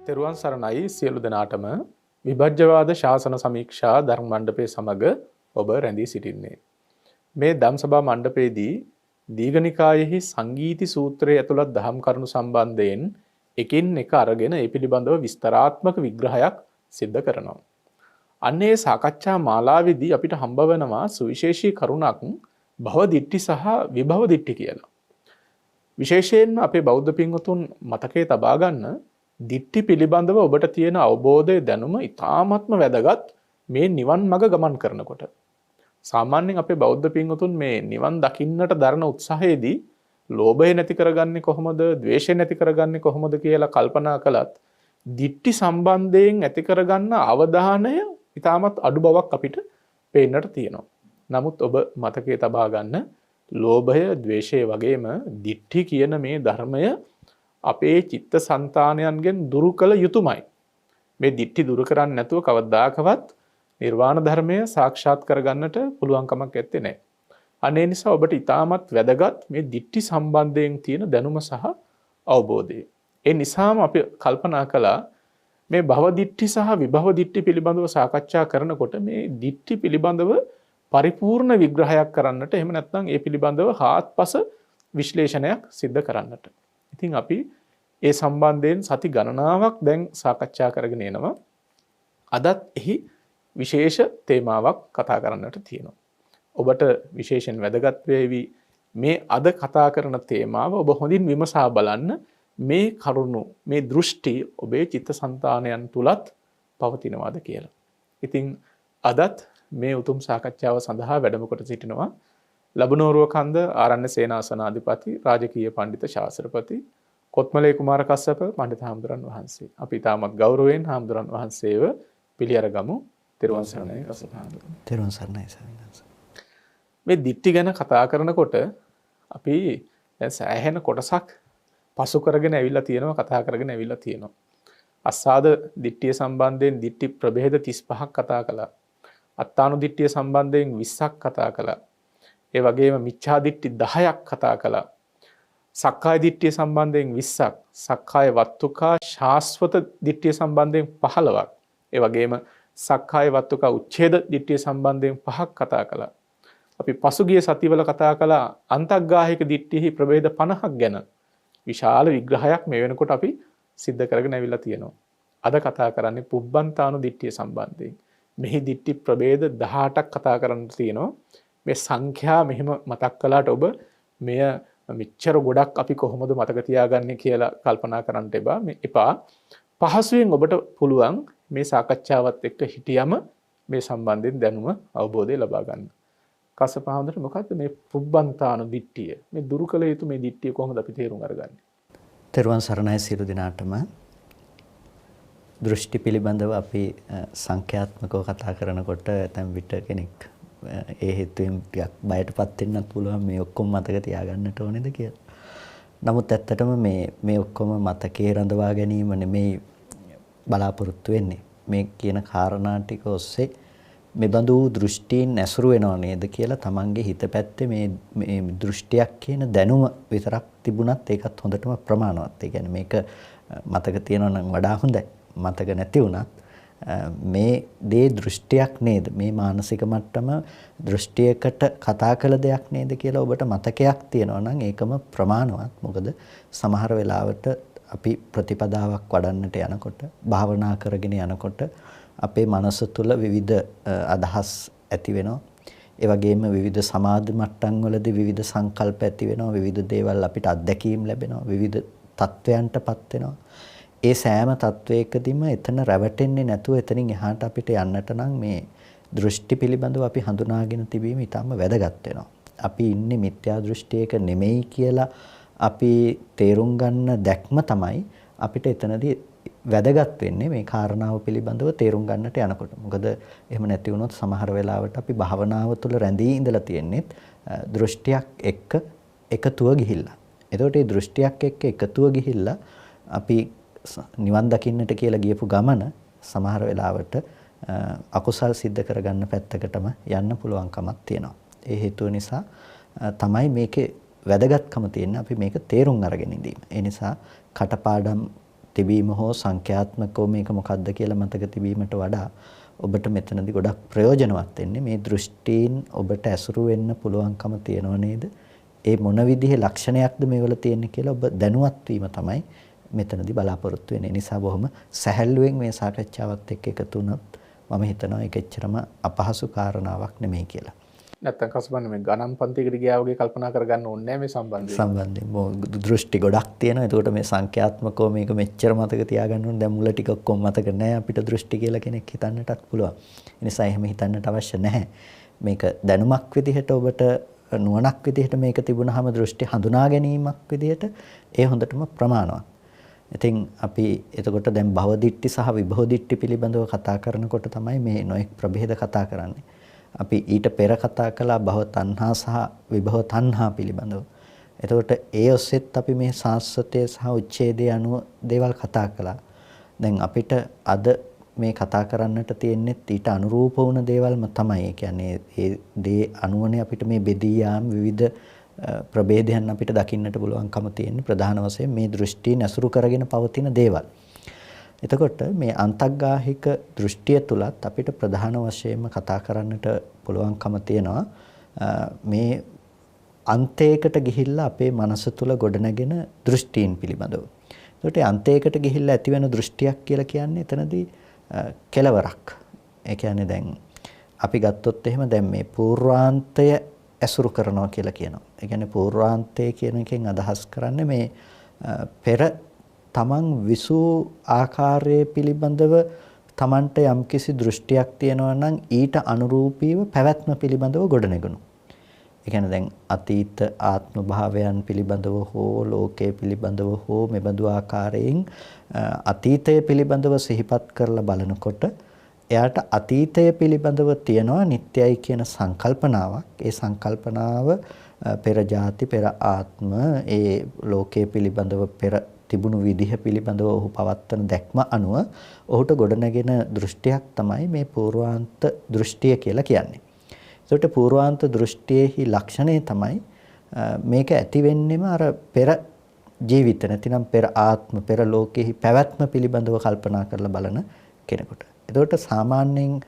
තෙරුවන් සරණයි සියලු දෙනාටම විභජ්‍යවාද ශාසන සමීක්ෂා ධර්ම මණ්ඩපයේ සමග ඔබ රැඳී සිටින්නේ. මේ ධම්සභා මණ්ඩපයේදී දීඝනිකායෙහි සංගීති සූත්‍රයේ ඇතුළත් දහම් කරුණු සම්බන්ධයෙන් එකින් එක අරගෙන ඒ පිළිබඳව විස්තරාත්මක විග්‍රහයක් සිද්ධ කරනවා. අන්නේ සාකච්ඡා මාලාවේදී අපිට හම්බ වෙනවා සුවිශේෂී කරුණක් භව දිට්ඨි සහ විභව දිට්ඨි කියලා. විශේෂයෙන්ම අපේ බෞද්ධ පින්වතුන් මතකයේ තබා ගන්න දිට්ඨි පිළිබඳව ඔබට තියෙන අවබෝධය දැනුම ඉතාමත්ම වැදගත් මේ නිවන් මඟ ගමන් කරනකොට. සාමාන්‍යයෙන් අපේ බෞද්ධ පින්වතුන් මේ නිවන් දකින්නට දරන උත්සාහයේදී ලෝභය නැති කරගන්නේ කොහොමද, ද්වේෂය නැති කරගන්නේ කොහොමද කියලා කල්පනා කළත් දිට්ඨි සම්බන්ධයෙන් ඇති කරගන්න අවධානය ඉතාමත් අඩු බවක් අපිට පේන්නට තියෙනවා. නමුත් ඔබ මතකයේ තබා ගන්න ලෝභය, ද්වේෂය වගේම දිට්ඨි කියන මේ ධර්මය අපේ චිත්ත සංතානයන්ගෙන් දුරු කළ යුතුමයි. මේ දිට්ඨි දුරු කරන්නේ නැතුව කවදාකවත් නිර්වාණ ධර්මය සාක්ෂාත් කරගන්නට පුළුවන් කමක් නැත්තේ නෑ. අනේ නිසා ඔබට ඉතාමත් වැදගත් මේ දිට්ඨි සම්බන්ධයෙන් තියෙන දැනුම සහ අවබෝධය. ඒ නිසාම අපි කල්පනා කළා මේ භව දිට්ඨි සහ විභව දිට්ඨි පිළිබඳව සාකච්ඡා කරනකොට මේ දිට්ඨි පිළිබඳව පරිපූර්ණ විග්‍රහයක් කරන්නට, එහෙම නැත්නම් ඒ පිළිබඳව හාත්පස විශ්ලේෂණයක් සිද්ධ කරන්නට. ඉතින් අපි ඒ සම්බන්ධයෙන් සති ගණනාවක් දැන් සාකච්ඡා කරගෙන එනවා. අදත් එහි විශේෂ තේමාවක් කතා කරන්නට තියෙනවා. ඔබට විශේෂයෙන් වැදගත් වේවි මේ අද කතා කරන තේමාව ඔබ හොඳින් විමසා බලන්න. මේ කරුණු, මේ දෘෂ්ටි ඔබේ චිත්තසංතානයන් තුලත් පවතිනවාද කියලා. ඉතින් අදත් මේ උතුම් සාකච්ඡාව සඳහා වැඩම කොට සිටිනවා ලබනෝරුව කන්ද ආරණ්‍ය සේනාසනාධිපති රාජකීය පඬිත ශාස්ත්‍රපති කොත්මලේ කුමාර කස්සප පඬිත හාමුදුරන් වහන්සේ. අපි තාමත් ගෞරවයෙන් හාමුදුරන් වහන්සේව පිළි අරගමු. තෙරුවන් සරණයි කස්සප හාමුදුරන්. තෙරුවන් සරණයි සාමිනාස. මේ දිට්ඨි ගැන කතා කරනකොට අපි දැන් සෑහෙන කොටසක් පසු කරගෙන ඇවිල්ලා තියෙනවා, කතා කරගෙන ඇවිල්ලා තියෙනවා. අස්සාද දිට්ඨිය සම්බන්ධයෙන් දිට්ඨි ප්‍රභේද 35ක් කතා කළා. අත්තානු දිට්ඨිය සම්බන්ධයෙන් 20ක් කතා කළා. ඒ වගේම මිච්ඡා දිට්ඨි 10ක් කතා කළා. සක්කාය දිට්ඨිය සම්බන්ධයෙන් 20ක්, සක්කාය වත්තුකා ශාස්වත දිට්ඨිය සම්බන්ධයෙන් 15ක්, ඒ වගේම සක්කාය වත්තුකා උච්ඡේද දිට්ඨිය සම්බන්ධයෙන් 5ක් කතා කළා. අපි පසුගිය සතිවල කතා කළා අන්තග්ගාහික දිට්ඨිෙහි ප්‍රභේද 50ක් ගැන. විශාල විග්‍රහයක් මේ වෙනකොට අපි සිද්ධ කරගෙන ඇවිල්ලා තියෙනවා. අද කතා කරන්නේ පුබ්බන්තානු දිට්ඨිය සම්බන්ධයෙන්. මෙහි දිට්ඨි ප්‍රභේද 18ක් කතා කරන්න තියෙනවා. මේ සංඛ්‍යා මෙහෙම මතක් කළාට ඔබ මෙය මෙච්චර ගොඩක් අපි කොහොමද මතක තියාගන්නේ කියලා කල්පනා කරන්න එපා. පහසුවෙන් ඔබට පුළුවන් මේ සාකච්ඡාවත් එක්ක හිටියම මේ සම්බන්ධයෙන් දැනුම අවබෝධය ලබා ගන්න. කස්සප හාමුදුරුවෝ මොකද්ද මේ පුබ්බන්තාන දිට්ඨිය? මේ දුරු කළ යුතු මේ දිට්ඨිය කොහොමද අපි තේරුම් අරගන්නේ? තෙරුවන් සරණයි සියලු දෙනාටම. දෘෂ්ටි පිළිබඳව අපි සංඛ්‍යාත්මකව කතා කරනකොට ඇතැම් විට කෙනෙක් ඒ හේතුවෙන් ටිකක් බයටපත් වෙන්නත් පුළුවන් මේ ඔක්කොම මතක තියාගන්නට ඕනේද කියලා. නමුත් ඇත්තටම මේ ඔක්කොම මතකේ රඳවා ගැනීම නෙමෙයි බලාපොරොත්තු වෙන්නේ. මේ කියන කාරණා ටික ඔස්සේ මේ බඳු දෘෂ්ටීන් ඇසුරු වෙනව නේද කියලා තමන්ගේ හිත පැත්තේ මේ දෘෂ්ටියක් කියන දැනුම විතරක් තිබුණත් ඒකත් හොඳටම ප්‍රමාණවත්. ඒ කියන්නේ මේක මතක තියෙනවා නම් වඩා හොඳයි. මතක නැති වුණත් මේ දේ දෘෂ්ටියක් නේද, මේ මානසික මට්ටම දෘෂ්ටියකට කතා කළ දෙයක් නේද කියලා ඔබට මතකයක් තියෙනවා නම් ඒකම ප්‍රමාණවත්. මොකද සමහර වෙලාවට අපි ප්‍රතිපදාවක් වඩන්නට යනකොට, භාවනා කරගෙන යනකොට අපේ මනස තුළ විවිධ අදහස් ඇති වෙනවා. ඒ වගේම විවිධ සමාධි මට්ටම් වලදී විවිධ සංකල්ප ඇති වෙනවා. විවිධ දේවල් අපිට අත්දැකීම් ලැබෙනවා. විවිධ තත්වයන්ටපත් වෙනවා. ඒ සෑම තත්වයකදීම එතන රැවටෙන්නේ නැතුව එතනින් එහාට අපිට යන්නට නම් මේ දෘෂ්ටි පිළිබඳව අපි හඳුනාගෙන තිබීම ඉතාම වැදගත් වෙනවා. අපි ඉන්නේ මිත්‍යා දෘෂ්ටියක නෙමෙයි කියලා අපි තේරුම් ගන්න දැක්ම තමයි අපිට එතනදී වැදගත් වෙන්නේ මේ කාරණාව පිළිබඳව තේරුම් ගන්නට යනකොට. මොකද එහෙම නැති වුණොත් සමහර වෙලාවට අපි භාවනාව තුළ රැඳී ඉඳලා තියෙන්නේ දෘෂ්ටියක් එක්ක එකතුව ගිහිල්ලා. එතකොට මේ දෘෂ්ටියක් එක්ක එකතුව ගිහිල්ලා අපි නිවන් දකින්නට කියලා ගියපු ගමන සමහර වෙලාවට අකුසල් සිද්ධ කරගන්න පැත්තකටම යන්න පුළුවන්කමක් තියෙනවා. ඒ හේතුව නිසා තමයි මේකේ වැදගත්කම තියෙන්නේ අපි මේක තේරුම් අරගෙන ඉඳීම. ඒ නිසා කටපාඩම් තිබීම හෝ සංඛ්‍යාත්මකව මේක මොකක්ද කියලා මතක තිබීමට වඩා ඔබට මෙතනදී ගොඩක් ප්‍රයෝජනවත් වෙන්නේ මේ දෘෂ්ටීන් ඔබට ඇසුරු වෙන්න පුළුවන්කම තියෙනව නේද? ඒ මොන විදිහේ ලක්ෂණයක්ද මේවල තියෙන්නේ කියලා ඔබ දැනුවත් වීම තමයි මෙතනදී බලාපොරොත්තු වෙන්නේ. ඒ නිසා බොහොම සැහැල්ලුවෙන් මේ සාකච්ඡාවත් එක්ක එකතු වුණොත් මම හිතනවා ඒක එච්චරම අපහසු කාරණාවක් නෙමෙයි කියලා. නැත්තම් කසුබන්න මේ ගණන් පන්තියකට ගියා වගේ කල්පනා කරගන්න ඕනේ නැහැ මේ සම්බන්ධයෙන්. දෘෂ්ටි ගොඩක් තියෙනවා. ඒකට මේ සංඛ්‍යාත්මකව මේක මෙච්චර මතක තියාගන්න ඕනේ. දැන් මුල ටික ඔක්කොම මතක නැහැ. අපිට දෘෂ්ටි කියලා කෙනෙක් හිතන්නටත් පුළුවන්. ඒ නිසා එහෙම හිතන්නට අවශ්‍ය නැහැ. මේක දැනුමක් විදිහට ඔබට නුවණක් විදිහට මේක තිබුණාම දෘෂ්ටි හඳුනා ගැනීමක් විදිහට ඒ හොඳටම ප්‍රමාණවත්. ඉතින් අපි එතකොට දැන් භව දිට්ඨි සහ විභව දිට්ඨි පිළිබඳව කතා කරනකොට තමයි මේ නොඑක් ප්‍රභේද කතා කරන්නේ. අපි ඊට පෙර කතා කළා භව තණ්හා සහ විභව තණ්හා පිළිබඳව. එතකොට ඒ ඔස්සෙත් අපි මේ සාස්වතය සහ උච්ඡේදය අනුව දේවල් කතා කළා. දැන් අපිට අද මේ කතා කරන්නට තියෙන්නේ ඊට අනුරූප වුණ දේවල්ම තමයි. ඒ කියන්නේ ඒ දේ අනුවනේ අපිට මේ බෙදී යාම් විවිධ ප්‍රභේදයන් අපිට දකින්නට පුළුවන්කම තියෙන ප්‍රධාන වශයෙන් මේ දෘෂ්ටි නැසුරු කරගෙන පවතින දේවල්. එතකොට මේ අන්තග්ගාහික දෘෂ්ටිය තුලත් අපිට ප්‍රධාන වශයෙන්ම කතා කරන්නට පුළුවන්කම තියෙනවා මේ අන්තයකට ගිහිල්ලා අපේ මනස තුල ගොඩනගෙන දෘෂ්ටීන් පිළිබඳව. එතකොට අන්තයකට ගිහිල්ලා ඇතිවෙන දෘෂ්ටියක් කියලා කියන්නේ එතනදී කෙලවරක්. ඒ කියන්නේ දැන් අපි ගත්තොත් එහෙම දැන් මේ පූර්වාන්තය ඇසුරු කරනවා කියලා කියනවා. ඒ කියන්නේ පූර්වාන්තය කියන එකෙන් අදහස් කරන්නේ මේ පෙර තමන් විසූ ආකාරයේ පිළිබඳව තමන්ට යම්කිසි දෘෂ්ටියක් තියෙනවා නම් ඊට අනුරූපීව පැවැත්ම පිළිබඳව ගොඩනැගුණු. ඒ කියන්නේ දැන් අතීත ආත්ම භාවයන් පිළිබඳව හෝ ලෝකයේ පිළිබඳව හෝ මෙබඳු ආකාරයෙන් අතීතය පිළිබඳව සිහිපත් කරලා බලනකොට එයාට අතීතය පිළිබඳව තියෙනවා නිට්ටයයි කියන සංකල්පනාවක්. ඒ සංකල්පනාව පෙර ජාති පෙර ආත්ම ඒ ලෝකයේ පිළිබඳව පෙර තිබුණු විදිහ පිළිබඳව ඔහු පවත්වන දැක්ම අනුව ඔහුට ගොඩනගෙන දෘෂ්ටියක් තමයි මේ පූර්වාන්ත දෘෂ්ටිය කියලා කියන්නේ. ඒකට පූර්වාන්ත දෘෂ්ටියේහි ලක්ෂණය තමයි මේක ඇති වෙන්නෙම අර පෙර ජීවිත නැතිනම් පෙර ආත්ම පෙර ලෝකෙහි පැවැත්ම පිළිබඳව කල්පනා කරලා බලන කෙනෙකුට. එතකොට සාමාන්‍යයෙන්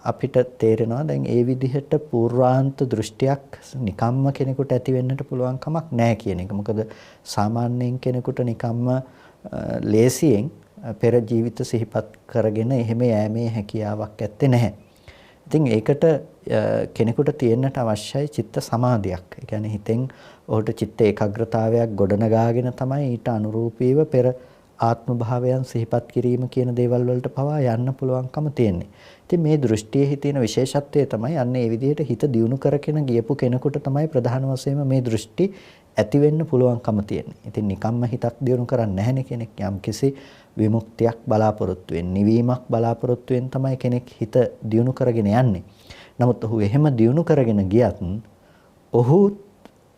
අපිට තේරෙනවා දැන් ඒ විදිහට පූර්වාන්ත දෘෂ්ටියක් නිකම්ම කෙනෙකුට ඇති වෙන්නට පුළුවන් කමක් නැහැ කියන එක. මොකද සාමාන්‍යයෙන් කෙනෙකුට නිකම්ම ලේසියෙන් පෙර ජීවිත සිහිපත් කරගෙන එහෙම යෑමේ හැකියාවක් ඇත්තේ නැහැ. ඉතින් ඒකට කෙනෙකුට තියෙන්නට අවශ්‍යයි චිත්ත සමාධියක්. ඒ කියන්නේ හිතෙන් ඔහුට චිත්ත ඒකාග්‍රතාවයක් ගොඩනගාගෙන තමයි ඊට අනුරූපීව පෙර ආත්ම භාවයන් සිහිපත් කිරීම කියන දේවල් වලට පවා යන්න පුළුවන්කම තියෙන්නේ. ඉතින් මේ දෘෂ්ටියේ තියෙන විශේෂත්වය තමයි අන්න ඒ විදිහට හිත දියුණු කරගෙන ගියපු කෙනෙකුට තමයි ප්‍රධාන වශයෙන්ම මේ දෘෂ්ටි ඇති වෙන්න පුළුවන්කම තියෙන්නේ. ඉතින් නිකම්ම හිතක් දියුණු කරන්නේ නැහැනේ කෙනෙක්. යම්කිසි විමුක්තියක් බලාපොරොත්තු වෙන, නිවීමක් බලාපොරොත්තු වෙන තමයි කෙනෙක් හිත දියුණු කරගෙන යන්නේ. නමුත් ඔහු එහෙම දියුණු කරගෙන ගියත් ඔහු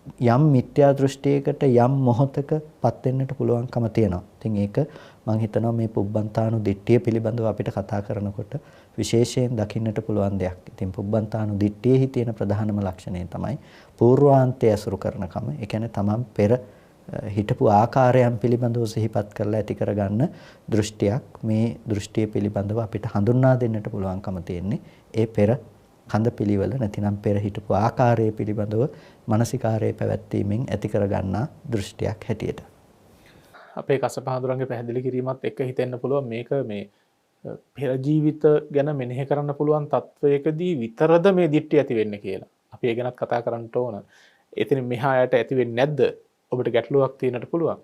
යම් මිත්‍යා දෘෂ්ටියකට යම් මොහතකපත් වෙන්නට පුළුවන්කම තියෙනවා. ඉතින් ඒක මම හිතනවා මේ පුබ්බන්තානු දිට්ඨිය පිළිබඳව අපිට කතා කරනකොට විශේෂයෙන් දකින්නට පුළුවන් දෙයක්. ඉතින් පුබ්බන්තානු දිට්ඨියෙහි තියෙන ප්‍රධානම ලක්ෂණය තමයි පූර්වාන්තය අසුරු කරනකම. ඒ කියන්නේ තමන් පෙර හිටපු ආකාරයන් පිළිබඳව සිහිපත් කරලා ඇති කරගන්න දෘෂ්ටියක්. මේ දෘෂ්ටිය පිළිබඳව අපිට හඳුන්වා දෙන්නට පුළුවන්කම තියෙන්නේ ඒ පෙර කඳ පිළිවෙල නැතිනම් පෙර හිටපු ආකාරය පිළිබඳව මානසිකාරයේ පැවැත්වීමෙන් ඇති කරගන්නා දෘෂ්ටියක් හැටියට. අපේ කසපහඳුරන්ගේ පැහැදිලි කිරීමත් එක්ක හිතෙන්න පුළුවන් මේක මේ පෙර ජීවිත ගැන මෙනෙහි කරන්න පුළුවන් තත්වයකදී විතරද මේ දිට්ඨිය ඇති වෙන්නේ කියලා. අපි ඒ ගැනත් කතා කරන්න ඕන. එතන මෙහායට ඇති වෙන්නේ නැද්ද? ඔබට ගැටලුවක් තියෙන්නට පුළුවන්.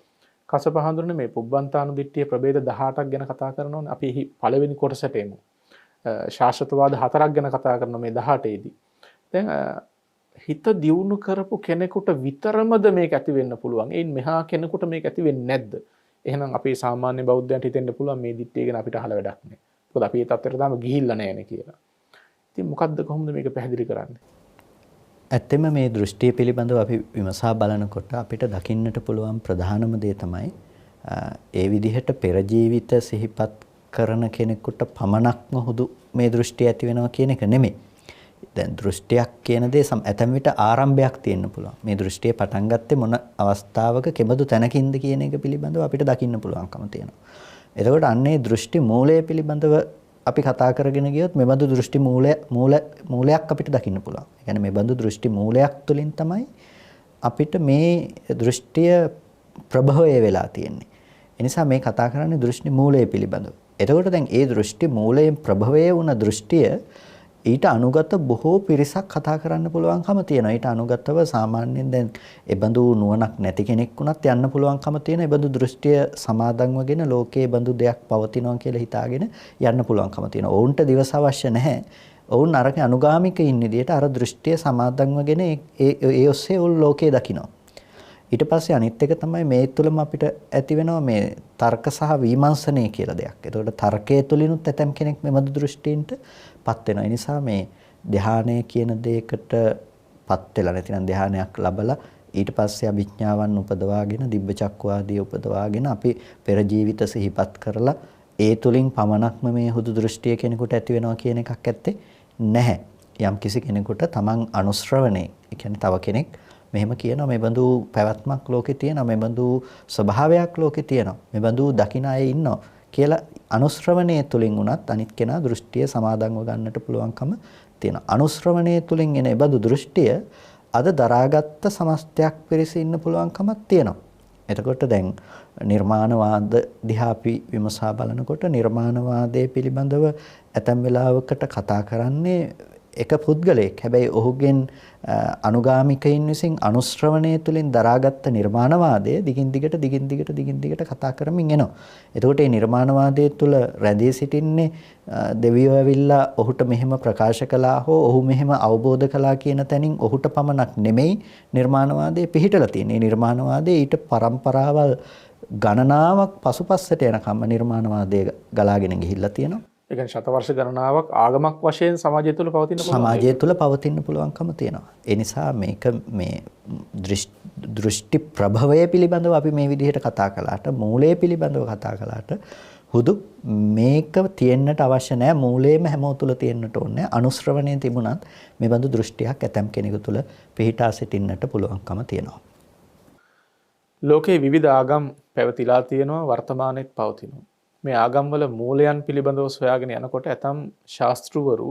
කසපහඳුරනේ මේ පුබ්බන්තානු දිට්ඨිය ප්‍රභේද 18ක් ගැන කතා කරනෝනේ. අපි එහි පළවෙනි කොටසට එමු. ශාස්ත්‍රවාද 4ක් ගැන කතා කරන මේ 18 දී. දැන් හිත දියුණු කරපු කෙනෙකුට විතරමද මේක ඇති වෙන්න පුළුවන්. ඒන් මෙහා කෙනෙකුට මේක ඇති වෙන්නේ නැද්ද? එහෙනම් අපි සාමාන්‍ය බෞද්ධයන්ට හිතෙන්න පුළුවන් මේ දිට්ඨිය ගැන අපිට අහලා වැඩක් නැහැ. මොකද අපි ඒ තත්ත්වයට තාම ගිහිල්ලා නැහැනේ කියලා. ඉතින් මොකද්ද කොහොමද මේක පැහැදිලි කරන්නේ? ඇත්තම මේ දෘෂ්ටිය පිළිබඳව අපි විමසා බලනකොට අපිට දකින්නට පුළුවන් ප්‍රධානම දේ තමයි ඒ විදිහට පෙර ජීවිත සිහිපත් කරන කෙනෙකුට පමණක්ම හුදු මේ දෘෂ්ටිය ඇති වෙනවා කියන එක නෙමෙයි. දැන් දෘෂ්ටියක් කියන දේ ඇතැම් විට ආරම්භයක් තියෙන්න පුළුවන්. මේ දෘෂ්ටිය පටන් ගත්තේ මොන අවස්ථාවක කෙබඳු තැනකින්ද කියන එක පිළිබඳව අපිට දකින්න පුළුවන්කම තියෙනවා. එතකොට අන්නේ දෘෂ්ටි මූලය පිළිබඳව අපි කතා කරගෙන ගියොත් මෙබඳු දෘෂ්ටි මූලයක් අපිට දකින්න පුළුවන්. ඒ කියන්නේ මෙබඳු දෘෂ්ටි මූලයක් තුලින් තමයි අපිට මේ දෘෂ්ටිය ප්‍රභවය වෙලා තියෙන්නේ. ඒ නිසා මේ කතා කරන්නේ දෘෂ්ටි මූලය පිළිබඳව. එතකොට දැන් ඒ දෘෂ්ටි මූලයෙන් ප්‍රභවය වුණ දෘෂ්ටිය ඊට අනුගත බොහෝ පිරිසක් කතා කරන්න පුළුවන්කම තියෙනවා. ඊට අනුගතව සාමාන්‍යයෙන් දැන් එබඳු නුවණක් නැති කෙනෙක් වුණත් යන්න පුළුවන්කම තියෙන එබඳු දෘෂ්ටිය සමාදන්වගෙන ලෝකයේ බඳු දෙයක් පවතිනවා කියලා හිතාගෙන යන්න පුළුවන්කම තියෙනවා. ඔවුන්ට දිවස අවශ්‍ය නැහැ. ඔවුන් අරක අනුගාමිකයින් විදියට අර දෘෂ්ටිය සමාදන්වගෙන ඒ ඔස්සේ ඔවුන් ලෝකේ දකිනවා. ඊට පස්සේ අනිත් එක තමයි මේ තුළම අපිට ඇති වෙනවා මේ තර්ක සහ විමර්ශනය කියලා දෙයක්. එතකොට තර්කයේ තුලිනුත් ඇතම් කෙනෙක් මෙබඳු දෘෂ්ටීන්ට පත් වෙනවා. ඒ නිසා මේ ධ්‍යානය කියන දෙයකට පත් වෙලා නැතිනම් ධ්‍යානයක් ලබලා ඊට පස්සේ අභිඥාවන් උපදවාගෙන දිබ්බ චක්කු ආදී උපදවාගෙන අපි පෙර ජීවිත සිහිපත් කරලා ඒ තුලින් පමණක්ම මේ හුදු දෘෂ්ටිය කෙනෙකුට ඇති වෙනවා කියන එකක් ඇත්තේ නැහැ. යම් කිසි කෙනෙකුට තමන් අනුශ්‍රවණේ, ඒ කියන්නේ තව කෙනෙක් මෙහෙම කියනවා මේ බඳු පැවැත්මක් ලෝකේ තියෙනවා, මේ බඳු ස්වභාවයක් ලෝකේ තියෙනවා, මේ බඳු දකින්න අය ඉන්නවා කියලා අනුශ්‍රවණයේ තුලින් උනත් අනිත් කෙනා දෘෂ්ටිය සමාදන්ව ගන්නට පුළුවන්කම තියෙනවා. අනුශ්‍රවණයේ තුලින් එන ඒ බඳු දෘෂ්ටිය අද දරාගත්ත සමස්තයක් පිරිස ඉන්න පුළුවන්කමක් තියෙනවා. එතකොට දැන් නිර්මාණවාද දිහා අපි විමසා බලනකොට නිර්මාණවාදයේ පිළිබඳව ඇතැම් වෙලාවකට කතා කරන්නේ එක පුද්ගලයෙක්. හැබැයි ඔහුගෙන් අනුගාමිකයින් විසින් අනුශ්‍රවණය තුළින් දරාගත්ත නිර්මාණවාදය දිගින් දිගට කතා කරමින් එනවා. එතකොට මේ නිර්මාණවාදයේ තුල රැඳී සිටින්නේ දෙවියෝ ඇවිල්ලා ඔහුට මෙහෙම ප්‍රකාශ කළා හෝ ඔහු මෙහෙම අවබෝධ කළා කියන තැනින් ඔහුට පමණක් නෙමෙයි නිර්මාණවාදයේ පිහිටලා තියෙන්නේ. නිර්මාණවාදයේ ඊට පරම්පරාවල් ගණනාවක් පසුපස්සට යනකම් නිර්මාණවාදය ගලාගෙන ගිහිල්ලා තියෙනවා. ඒ කියන්නේ ශතවර්ෂ ගණනාවක් ආගමක් වශයෙන් සමාජය තුළ පවතින්න පුළුවන්කම තියෙනවා. ඒ නිසා මේක මේ දෘෂ්ටි ප්‍රභවය පිළිබඳව අපි මේ විදිහට කතා කළාට, මූලය පිළිබඳව කතා කළාට හුදු මේක තියෙන්නට අවශ්‍ය නැහැ. මූලයේම හැමෝ තුල තියෙන්නට ඕනේ. අනුශ්‍රවණය තිබුණත් මේ බඳු දෘෂ්ටියක් ඇතම් කෙනෙකු තුල පිහිටා සිටින්නට පුළුවන්කම තියෙනවා. ලෝකේ විවිධ ආගම් පැවතිලා තියෙනවා, වර්තමානයේත් පවතිනවා. මේ ආගම්වල මූලයන් පිළිබඳව සොයාගෙන යනකොට ඇතම් ශාස්ත්‍රවරු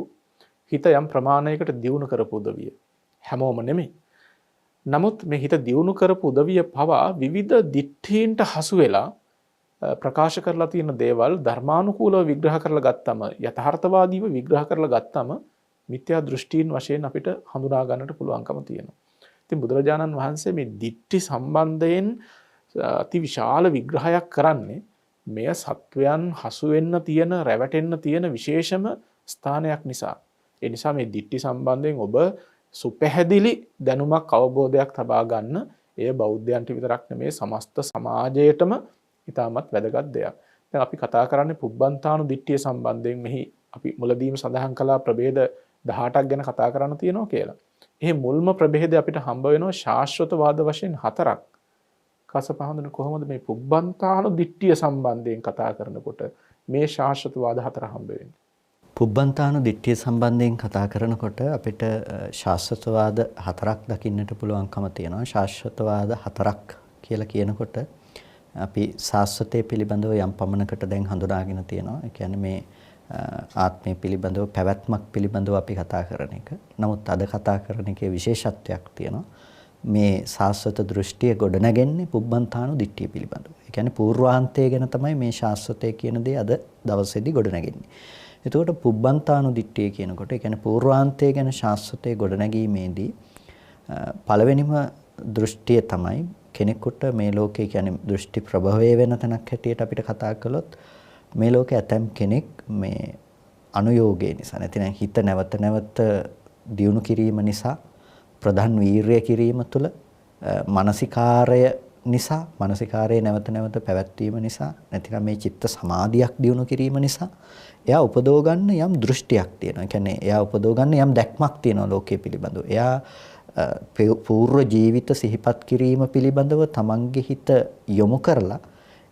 හිත යම් ප්‍රමාණයකට දියුණු කරපු උදවිය. හැමෝම නෙමෙයි. නමුත් මේ හිත දියුණු කරපු උදවිය පවා විවිධ දිට්ඨීන්ට හසු වෙලා ප්‍රකාශ කරලා තියෙන දේවල් ධර්මානුකූලව විග්‍රහ කරලා ගත්තම, යථාර්ථවාදීව විග්‍රහ කරලා ගත්තම මිත්‍යා දෘෂ්ටීන් වශයෙන් අපිට හඳුනා ගන්නට පුළුවන්කම තියෙනවා. ඉතින් බුදුරජාණන් වහන්සේ මේ දිට්ඨි සම්බන්ධයෙන් අති විශාල විග්‍රහයක් කරන්නේ මෙය සත්වයන් හසු වෙන්න තියෙන, රැවටෙන්න තියෙන විශේෂම ස්ථානයක් නිසා. ඒ නිසා මේ දිට්ඨි සම්බන්ධයෙන් ඔබ සුපැහැදිලි දැනුමක්, අවබෝධයක් තබා ගන්න. එය බෞද්ධයන්ට විතරක් නෙමේ සමස්ත සමාජයටම ඉතාමත් වැදගත් දෙයක්. දැන් අපි කතා කරන්නේ පුබ්බන්තාණු දිට්ඨිය සම්බන්ධයෙන්. මෙහි අපි මුලදීම සඳහන් කළා ප්‍රභේද 18ක් ගැන කතා කරන්න තියෙනවා කියලා. එහි මුල්ම ප්‍රභේදය අපිට හම්බ වෙනවා ශාස්ත්‍රවාද වශයෙන් 4ක්. කසපහඳුන කොහොමද මේ පුබ්බන්තාණු දිට්ඨිය සම්බන්ධයෙන් කතා කරනකොට මේ ශාස්ත්‍රවාද 4 හම්බ වෙන්නේ? පුබ්බන්තාණු දිට්ඨිය සම්බන්ධයෙන් කතා කරනකොට අපිට ශාස්ත්‍රවාද 4ක් දකින්නට පුළුවන්කම තියෙනවා. ශාස්ත්‍රවාද 4ක් කියලා කියනකොට අපි ශාස්ත්‍රයේ පිළිබඳව යම් පමණකට දැන් හඳුනාගෙන තියෙනවා. ඒ කියන්නේ මේ ආත්මය පිළිබඳව, පැවැත්මක් පිළිබඳව අපි කතා කරන එක. නමුත් අද කතා කරන එකේ විශේෂත්වයක් තියෙනවා. මේ සාස්වත දෘෂ්ටිය ගොඩනගන්නේ පුබ්බන්තාණු දිට්ඨිය පිළිබඳව. ඒ කියන්නේ පූර්වාන්තය ගැන තමයි මේ ශාස්වතය කියන දේ අද දවසේදී ගොඩනගන්නේ. එතකොට පුබ්බන්තාණු දිට්ඨිය කියනකොට ඒ කියන්නේ පූර්වාන්තය ගැන ශාස්වතය ගොඩනැගීමේදී පළවෙනිම දෘෂ්ටිය තමයි කෙනෙකුට මේ ලෝකේ කියන්නේ දෘෂ්ටි ප්‍රභවය වෙන තැනක් හැටියට අපිට කතා කළොත් මේ ලෝකේ ඇතම් කෙනෙක් මේ අනුയോഗය නිසා නැතිනම් හිත නැවත නැවත දියුණු කිරීම නිසා, ප්‍රධාන වීර්යය කිරීම තුළ, මානසිකාරය නිසා, මානසිකාරයේ නැවත නැවත පැවැත්වීම නිසා, නැතිනම් මේ චිත්ත සමාධියක් දියුණු කිරීම නිසා එයා උපදව ගන්න යම් දෘෂ්ටියක් තියෙනවා. ඒ කියන්නේ එයා උපදව ගන්න යම් දැක්මක් තියෙනවා ලෝකයේ පිළිබඳව. එයා පූර්ව ජීවිත සිහිපත් කිරීම පිළිබඳව තමන්ගේ හිත යොමු කරලා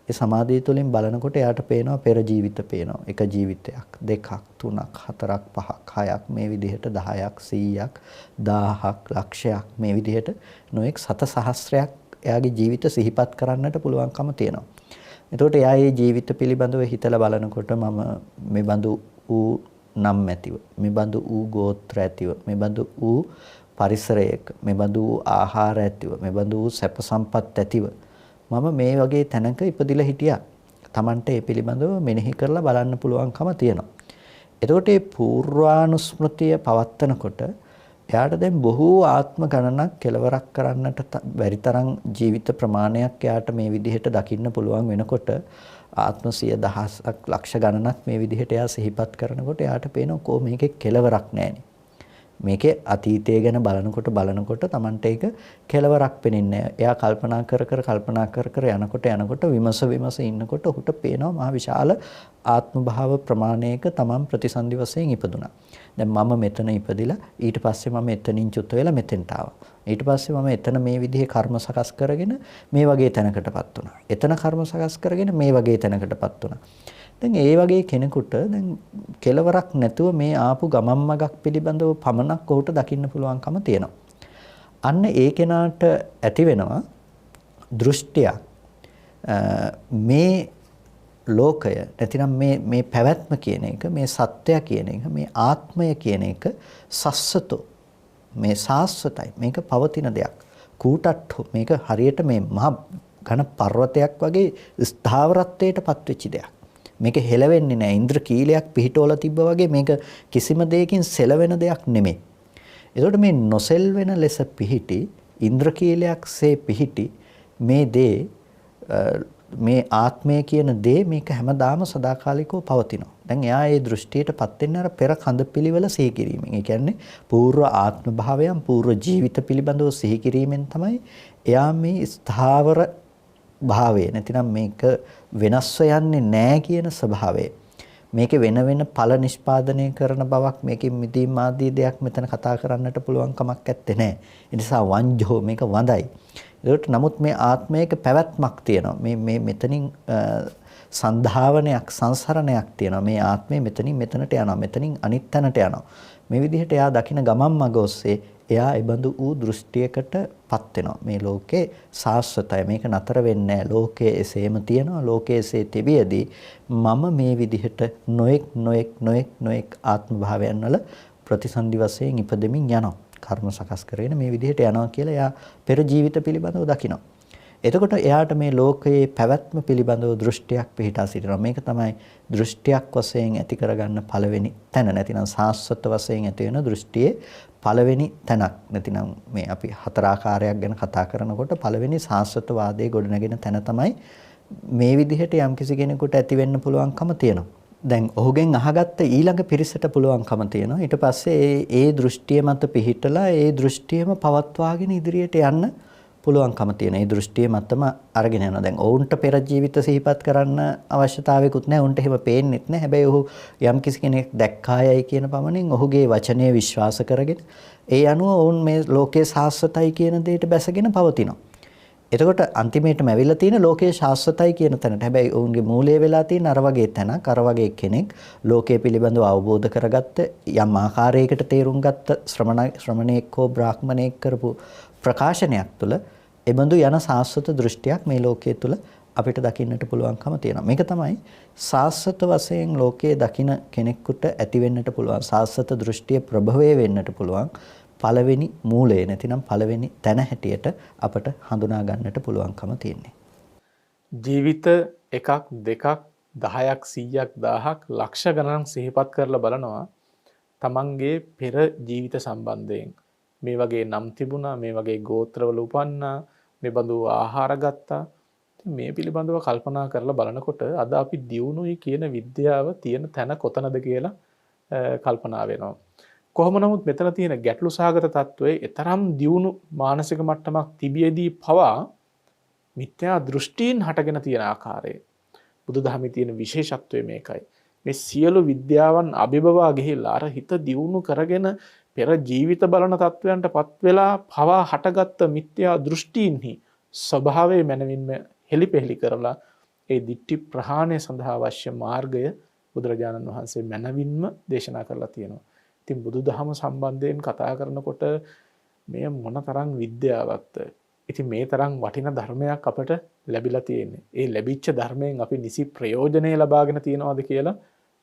ඒ සමාධිය තුළින් බලනකොට එයාට පේනවා පෙර ජීවිත පේනවා. එක ජීවිතයක්, දෙකක්, තුනක්, හතරක්, පහක්, හයක් මේ විදිහට 10ක්, 100ක්, 1000ක්, ලක්ෂයක් මේ විදිහට නොඑක් සත සහස්‍රයක් එයාගේ ජීවිත සිහිපත් කරන්නට පුළුවන්කම තියෙනවා. එතකොට එයා මේ ජීවිත පිළිබඳව හිතලා බලනකොට මම මේ බඳු වූ නම් ඇතිව, මේ බඳු වූ ගෝත්‍ර ඇතිව, මේ බඳු වූ පරිසරයක, මේ බඳු වූ ආහාර ඇතිව, මේ බඳු වූ සැප සම්පත් ඇතිව මම මේ වගේ තැනක ඉපදිලා හිටියා. Tamante මේ පිළිබඳව මෙනෙහි කරලා බලන්න පුළුවන්කම තියෙනවා. එතකොට මේ පූර්වානුස්මෘතිය පවත්නකොට එයාට දැන් බොහෝ ආත්ම ගණනක් කෙලවරක් කරන්නට බැරි තරම් ජීවිත ප්‍රමාණයක් එයාට මේ විදිහට දකින්න පුළුවන් වෙනකොට ආත්ම 100,000ක් ලක්ෂ ගණනක් මේ විදිහට එයා සිහිපත් කරනකොට එයාට පේනවා කො මේකේ කෙලවරක් නැහෙනි. මේකේ අතීතය ගැන බලනකොට Tamante ඒක කෙලවරක් පෙනෙන්නේ නැහැ. එයා කල්පනා කර යනකොට විමස ඉන්නකොට ඔහුට පේනවා මහ විශාල ආත්ම භාව ප්‍රමාණයක Taman ප්‍රතිසන්දි වශයෙන් ඉපදුනා. දැන් මම මෙතන ඉපදිලා ඊට පස්සේ මම එතනින් චුත වෙලා මෙතෙන්ට ආවා. ඊට පස්සේ මම එතන මේ විදිහේ කර්ම සකස් කරගෙන මේ වගේ තැනකටපත් වුණා. එතන කර්ම සකස් කරගෙන මේ වගේ තැනකටපත් වුණා. දැන් ඒ වගේ කෙනෙකුට දැන් කෙලවරක් නැතුව මේ ආපු ගමන් මගක් පිළිබඳව පමණක් ඔහුට දකින්න පුළුවන්කම තියෙනවා. අන්න ඒ කෙනාට ඇති වෙනවා දෘෂ්ටියක් මේ ලෝකය නැතිනම් මේ පැවැත්ම කියන එක, මේ සත්‍යය කියන එක, මේ ආත්මය කියන එක සස්සතෝ, මේ සාස්වතයි, මේක පවතින දෙයක්. කූටට්ඨෝ, මේක හරියට මේ මහ ඝන පර්වතයක් වගේ ස්ථාවරත්වයට පත්වෙච්ච දෙයක්. මේක හෙලවෙන්නේ නැහැ. ඉන්ද්‍ර කීලයක් පිහිටවලා තිබ්බා වගේ මේක කිසිම දෙයකින් සෙලවෙන දෙයක් නෙමෙයි. ඒකට මේ නොසෙල්වෙන ලෙස පිහිටි ඉන්ද්‍ර කීලයක්සේ පිහිටි මේ දේ, මේ ආත්මය කියන දේ මේක හැමදාම සදාකාලිකව පවතිනවා. දැන් එයා ඒ දෘෂ්ටියටපත් වෙන්න අර පෙර කඳ පිළිවෙල සිහි කිරීමෙන්. ඒ කියන්නේ పూర్ව ආත්ම භාවයන්, పూర్ව ජීවිත පිළිබඳව සිහි කිරීමෙන් තමයි එයා මේ ස්ථාවර භාවය නැතිනම් මේක වෙනස්ව යන්නේ නැහැ කියන ස්වභාවය. මේකේ වෙන ඵල නිෂ්පාදනය කරන බවක්, මේකෙන් මිදීම ආදී දෙයක් මෙතන කතා කරන්නට පුළුවන් කමක් නැත්තේ නෑ. ඒ නිසා වංජෝ, මේක වඳයි. ඒකට නමුත් මේ ආත්මයක පැවැත්මක් තියෙනවා. මේ මෙතනින් සන්ධාවනයක්, සංසරණයක් තියෙනවා. මේ ආත්මය මෙතනින් මෙතනට යනවා. මෙතනින් අනිත් තැනට යනවා. මේ විදිහට එයා දකින ගමන් මඟ ඔස්සේ එයා ඒබඳු වූ දෘෂ්ටියකටපත් වෙනවා. මේ ලෝකේ සාස්වතයි, මේක නතර වෙන්නේ නැහැ. ලෝකයේ එසේම තියෙනවා. ලෝකයේ එසේ තිබියදී මම මේ විදිහට නොඑක් ආත්ම භාවයන් වල ප්‍රතිසන්දි වශයෙන් ඉපදෙමින් යනවා. කර්ම සකස් කරගෙන මේ විදිහට යනවා කියලා එයා පෙර ජීවිත පිළිබඳව දකිනවා. එතකොට එයාට මේ ලෝකයේ පැවැත්ම පිළිබඳව දෘෂ්ටියක් පිහිටා සිටිනවා. මේක තමයි දෘෂ්ටියක් වශයෙන් ඇති කරගන්න පළවෙනි තැන. නැතිනම් සාස්වත වශයෙන් ඇති වෙන දෘෂ්ටියේ පළවෙනි තැනක්. නැතිනම් මේ අපි හතර ආකාරයක් ගැන කතා කරනකොට පළවෙනි සාස්වතවාදයේ ගොඩනගෙන තැන තමයි මේ විදිහට යම්කිසි කෙනෙකුට ඇති වෙන්න පුළුවන්කම තියෙනවා. දැන් ඔහුගෙන් අහගත්ත ඊළඟ පිරිසට පුළුවන්කම තියෙනවා. ඊට පස්සේ ඒ දෘෂ්ටිය මත පිහිටලා ඒ දෘෂ්ටියම පවත්වාගෙන ඉදිරියට යන්න පුළුවන්කම තියෙන. ඒ දෘෂ්ටිය මතම අරගෙන යනවා. දැන් ඔවුන්ට පෙර ජීවිත සිහිපත් කරන්න අවශ්‍යතාවයකුත් නැහැ. ඔවුන්ට එහෙම පේන්නෙත් නැහැ. හැබැයි ඔහු යම් කිසි කෙනෙක් දැක්කායයි කියන පමණින් ඔහුගේ වචනය විශ්වාස කරගෙන ඒ අනුව ඔවුන් මේ ලෝකයේ සාස්වතයි කියන දෙයට බැසගෙන පවතිනවා. එතකොට අන්තිමේටම ඇවිල්ලා තියෙන ලෝකයේ ශාස්වතයි කියන තැනට. හැබැයි ඔවුන්ගේ මූලය වෙලා තියෙන අර වගේ තැනක්, අර වගේ කෙනෙක් ලෝකයේ පිළිබඳව අවබෝධ කරගත්ත, යම් ආකාරයකට තේරුම් ගත්ත ශ්‍රමණේක් හෝ බ්‍රාහ්මණයෙක් කරපු ප්‍රකාශනයක් තුළ එබඳු යන සාස්වත දෘෂ්ටියක් මේ ලෝකයේ තුල අපිට දකින්නට පුළුවන්කම තියෙනවා. මේක තමයි සාස්වත වශයෙන් ලෝකයේ දකින කෙනෙකුට ඇති වෙන්නට පුළුවන්. සාස්වත දෘෂ්ටිය ප්‍රභවය වෙන්නට පුළුවන්. පළවෙනි මූලය නැතිනම් පළවෙනි තැන හැටියට අපට හඳුනා ගන්නට පුළුවන්කම තියෙන්නේ. ජීවිත එකක්, දෙකක්, 10ක්, 100ක්, 1000ක් ලක්ෂ ගණන් සිහිපත් කරලා බලනවා තමන්ගේ පෙර ජීවිත සම්බන්ධයෙන්. මේ වගේ නම් තිබුණා, මේ වගේ ගෝත්‍රවල උපන්නා, මේ බඳු ආහාර ගත්තා. මේ පිළිබඳව කල්පනා කරලා බලනකොට අද අපි දියුණුයි කියන විද්‍යාව තියෙන තැන කොතනද කියලා කල්පනා වෙනවා. කොහොම නමුත් මෙතන තියෙන ගැටලු සහගත තත්වයේ ඊතරම් දියුණු මානසික මට්ටමක් තිබියදී පවා මිත්‍යා දෘෂ්ටීන් හටගෙන තියෙන ආකාරය බුදුදහමේ තියෙන විශේෂත්වය මේකයි. මේ සියලු විද්‍යාවන් අභිබවා ගිහිල්ලා අර හිත දියුණු කරගෙන පෙර ජීවිත බලන තත්වයන්ටපත් වෙලා පවා හටගත්ත මිත්‍යා දෘෂ්ටීන්හි ස්වභාවය මනවින්ම හෙලිපෙහෙලි කරලා ඒ දිට්ඨි ප්‍රහාණය සඳහා අවශ්‍ය මාර්ගය බුදුරජාණන් වහන්සේ මැනවින්ම දේශනා කරලා තියෙනවා. ඉතින් බුදුදහම සම්බන්ධයෙන් කතා කරනකොට මේ මොන තරම් විද්‍යාවක්ද. ඉතින් මේ තරම් වටිනා ධර්මයක් අපට ලැබිලා තියෙන්නේ. ඒ ලැබිච්ච ධර්මයෙන් අපි නිසි ප්‍රයෝජනෙ ලබාගෙන තියනවාද කියලා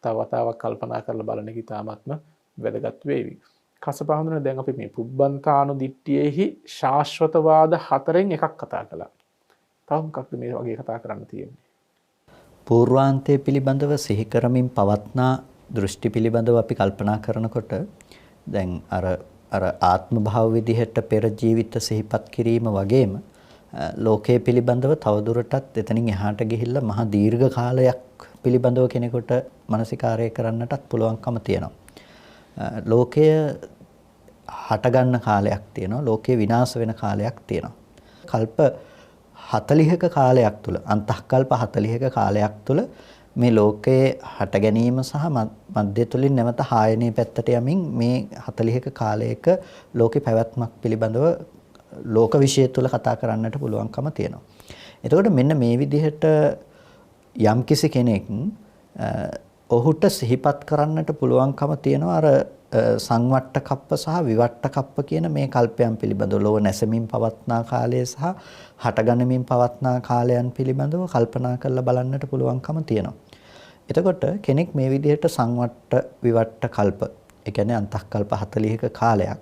තව වතාවක් කල්පනා කරලා බලන එක ඉතාමත්ම වැදගත් වේවි. කසපහඳුන දැන් අපි මේ පුබ්බන්තානු දිට්ඨියෙහි ශාශ්වතවාද 4න් එකක් කතා කළා. තව මොකක්ද මේ වගේ කතා කරන්න තියෙන්නේ? පූර්වාන්තය පිළිබඳව සිහි කරමින් පවත්නා දෘෂ්ටි පිළිබඳව අපි කල්පනා කරනකොට දැන් අර ආත්ම භාව විදිහට පෙර ජීවිත සිහිපත් කිරීම වගේම ලෝකයේ පිළිබඳව තවදුරටත් එතනින් එහාට ගිහිල්ලා මහා දීර්ඝ කාලයක් පිළිබඳව කෙනෙකුට මානසිකාරය කරන්නටත් පුළුවන්කම තියෙනවා. ලෝකය හටගන්න කාලයක් තියෙනවා. ලෝකේ විනාශ වෙන කාලයක් තියෙනවා. කල්ප 40ක කාලයක් තුල අන්තක්කල්ප 40ක කාලයක් තුල මේ ලෝකයේ හට ගැනීම සහ මධ්‍ය තුලින් නැවත හායනයේ පැත්තට යමින් මේ 40ක කාලයක ලෝකේ පැවැත්මක් පිළිබඳව ලෝක විශ්ය තුල කතා කරන්නට පුළුවන්කම තියෙනවා. එතකොට මෙන්න මේ විදිහට යම්කිසි කෙනෙක් ඔහුට සිහිපත් කරන්නට පුළුවන්කම තියෙනවා අර සංවට්ට කප්ප සහ විවට්ට කප්ප කියන මේ කල්පයන් පිළිබඳව ලෝව නැසමින් පවත්නා කාලය සහ හටගැනීමෙන් පවත්නා කාලයන් පිළිබඳව කල්පනා කරලා බලන්නට පුළුවන්කම තියෙනවා. එතකොට කෙනෙක් මේ විදිහට සංවට්ට විවට්ට කල්ප, ඒ කියන්නේ අන්තක්කල්ප 40ක කාලයක්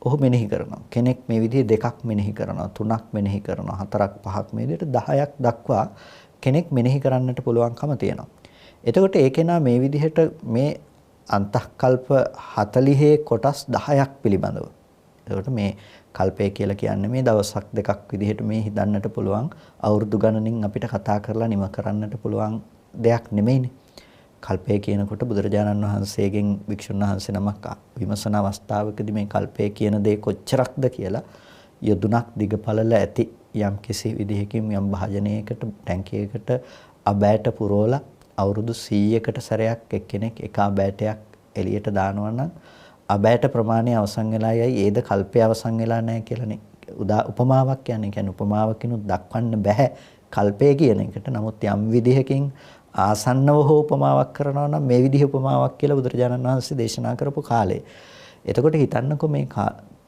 ඔහු මෙනෙහි කරනවා. කෙනෙක් මේ විදිහේ දෙකක් මෙනෙහි කරනවා, තුනක් මෙනෙහි කරනවා, හතරක් පහක් මේ විදිහට 10ක් දක්වා කෙනෙක් මෙනෙහි කරන්නට පුළුවන්කම තියෙනවා. එතකොට ඒ කෙනා මේ විදිහට මේ අන්තක්කල්ප 40 කොටස් 10ක් පිළිබඳව. එතකොට මේ කල්පය කියලා කියන්නේ මේ දවසක් දෙකක් විදිහට මේ හිතන්නට පුළුවන් අවුරුදු ගණනින් අපිට කතා කරලා නිම කරන්නට පුළුවන් දෙයක් නෙමෙයිනේ. කල්පය කියනකොට බුදුරජාණන් වහන්සේගෙන් වික්ෂුන් වහන්සේ නමක් විමසන අවස්ථාවකදී මේ කල්පය කියන දේ කොච්චරක්ද කියලා යොදුනක් දිගපළල ඇති යම් කිසි විදිහකින් යම් භාජනයකට ටැංකියකට අබෑට පුරවලා අවුරුදු 100කට සැරයක් එක්කෙනෙක් එක අබෑටයක් එළියට දානවා නම් අබෑට ප්‍රමාණය අවසන් වෙලා යයි ඒද කල්පය අවසන් වෙලා නැහැ කියලානේ උපමාවක් කියන්නේ. කියන්නේ උපමාවකිනුත් දක්වන්න බෑ කල්පය කියන එකට. නමුත් යම් විදිහකින් ආසන්නව හෝ උපමාවක් කරනවා නම් මේ විදිහ උපමාවක් කියලා බුදුරජාණන් වහන්සේ දේශනා කරපු කාලේ. එතකොට හිතන්නකෝ මේ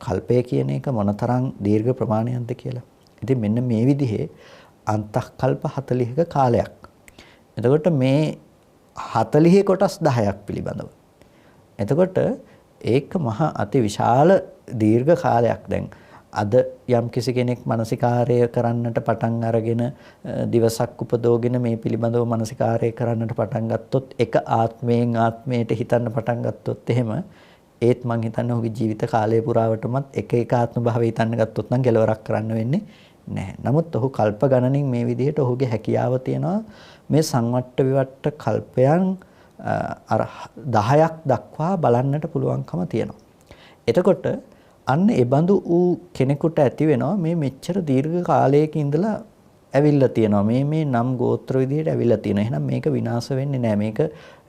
කල්පය කියන එක මොනතරම් දීර්ඝ ප්‍රමාණයක්ද කියලා. ඉතින් මෙන්න මේ විදිහේ අන්තක්කල්ප 40ක කාලයක්. එතකොට මේ 40 කොටස් 10ක් පිළිබඳව. එතකොට ඒක මහා අති විශාල දීර්ඝ කාලයක්. දැන් අද යම් කිසි කෙනෙක් මානසිකාරය කරන්නට පටන් අරගෙන දවසක් උපදෝගෙන මේ පිළිබඳව මානසිකාරය කරන්නට පටන් ගත්තොත් එක ආත්මයෙන් ආත්මයට හිතන්න පටන් ගත්තොත් එහෙම ඒත් මං හිතන්නේ ඔහුගේ ජීවිත කාලය පුරාවටමත් එක ආත්ම භාවය හිතන්න ගත්තොත් නම් කෙලවරක් කරන්න වෙන්නේ නැහැ. නමුත් ඔහු කල්ප ගණනින් මේ විදිහට ඔහුගේ හැකියාව තියෙනවා මේ සංවට්ට විවට්ට කල්පයන් අර 10ක් දක්වා බලන්නට පුළුවන්කම තියෙනවා. එතකොට අන්න ඒ බඳු ඌ කෙනෙකුට ඇති වෙනවා මේ මෙච්චර දීර්ඝ කාලයක ඉඳලා ඇවිල්ලා තියෙනවා. මේ නම් ගෝත්‍ර විදිහට ඇවිල්ලා තියෙනවා. එහෙනම් මේක විනාශ වෙන්නේ නැහැ. මේක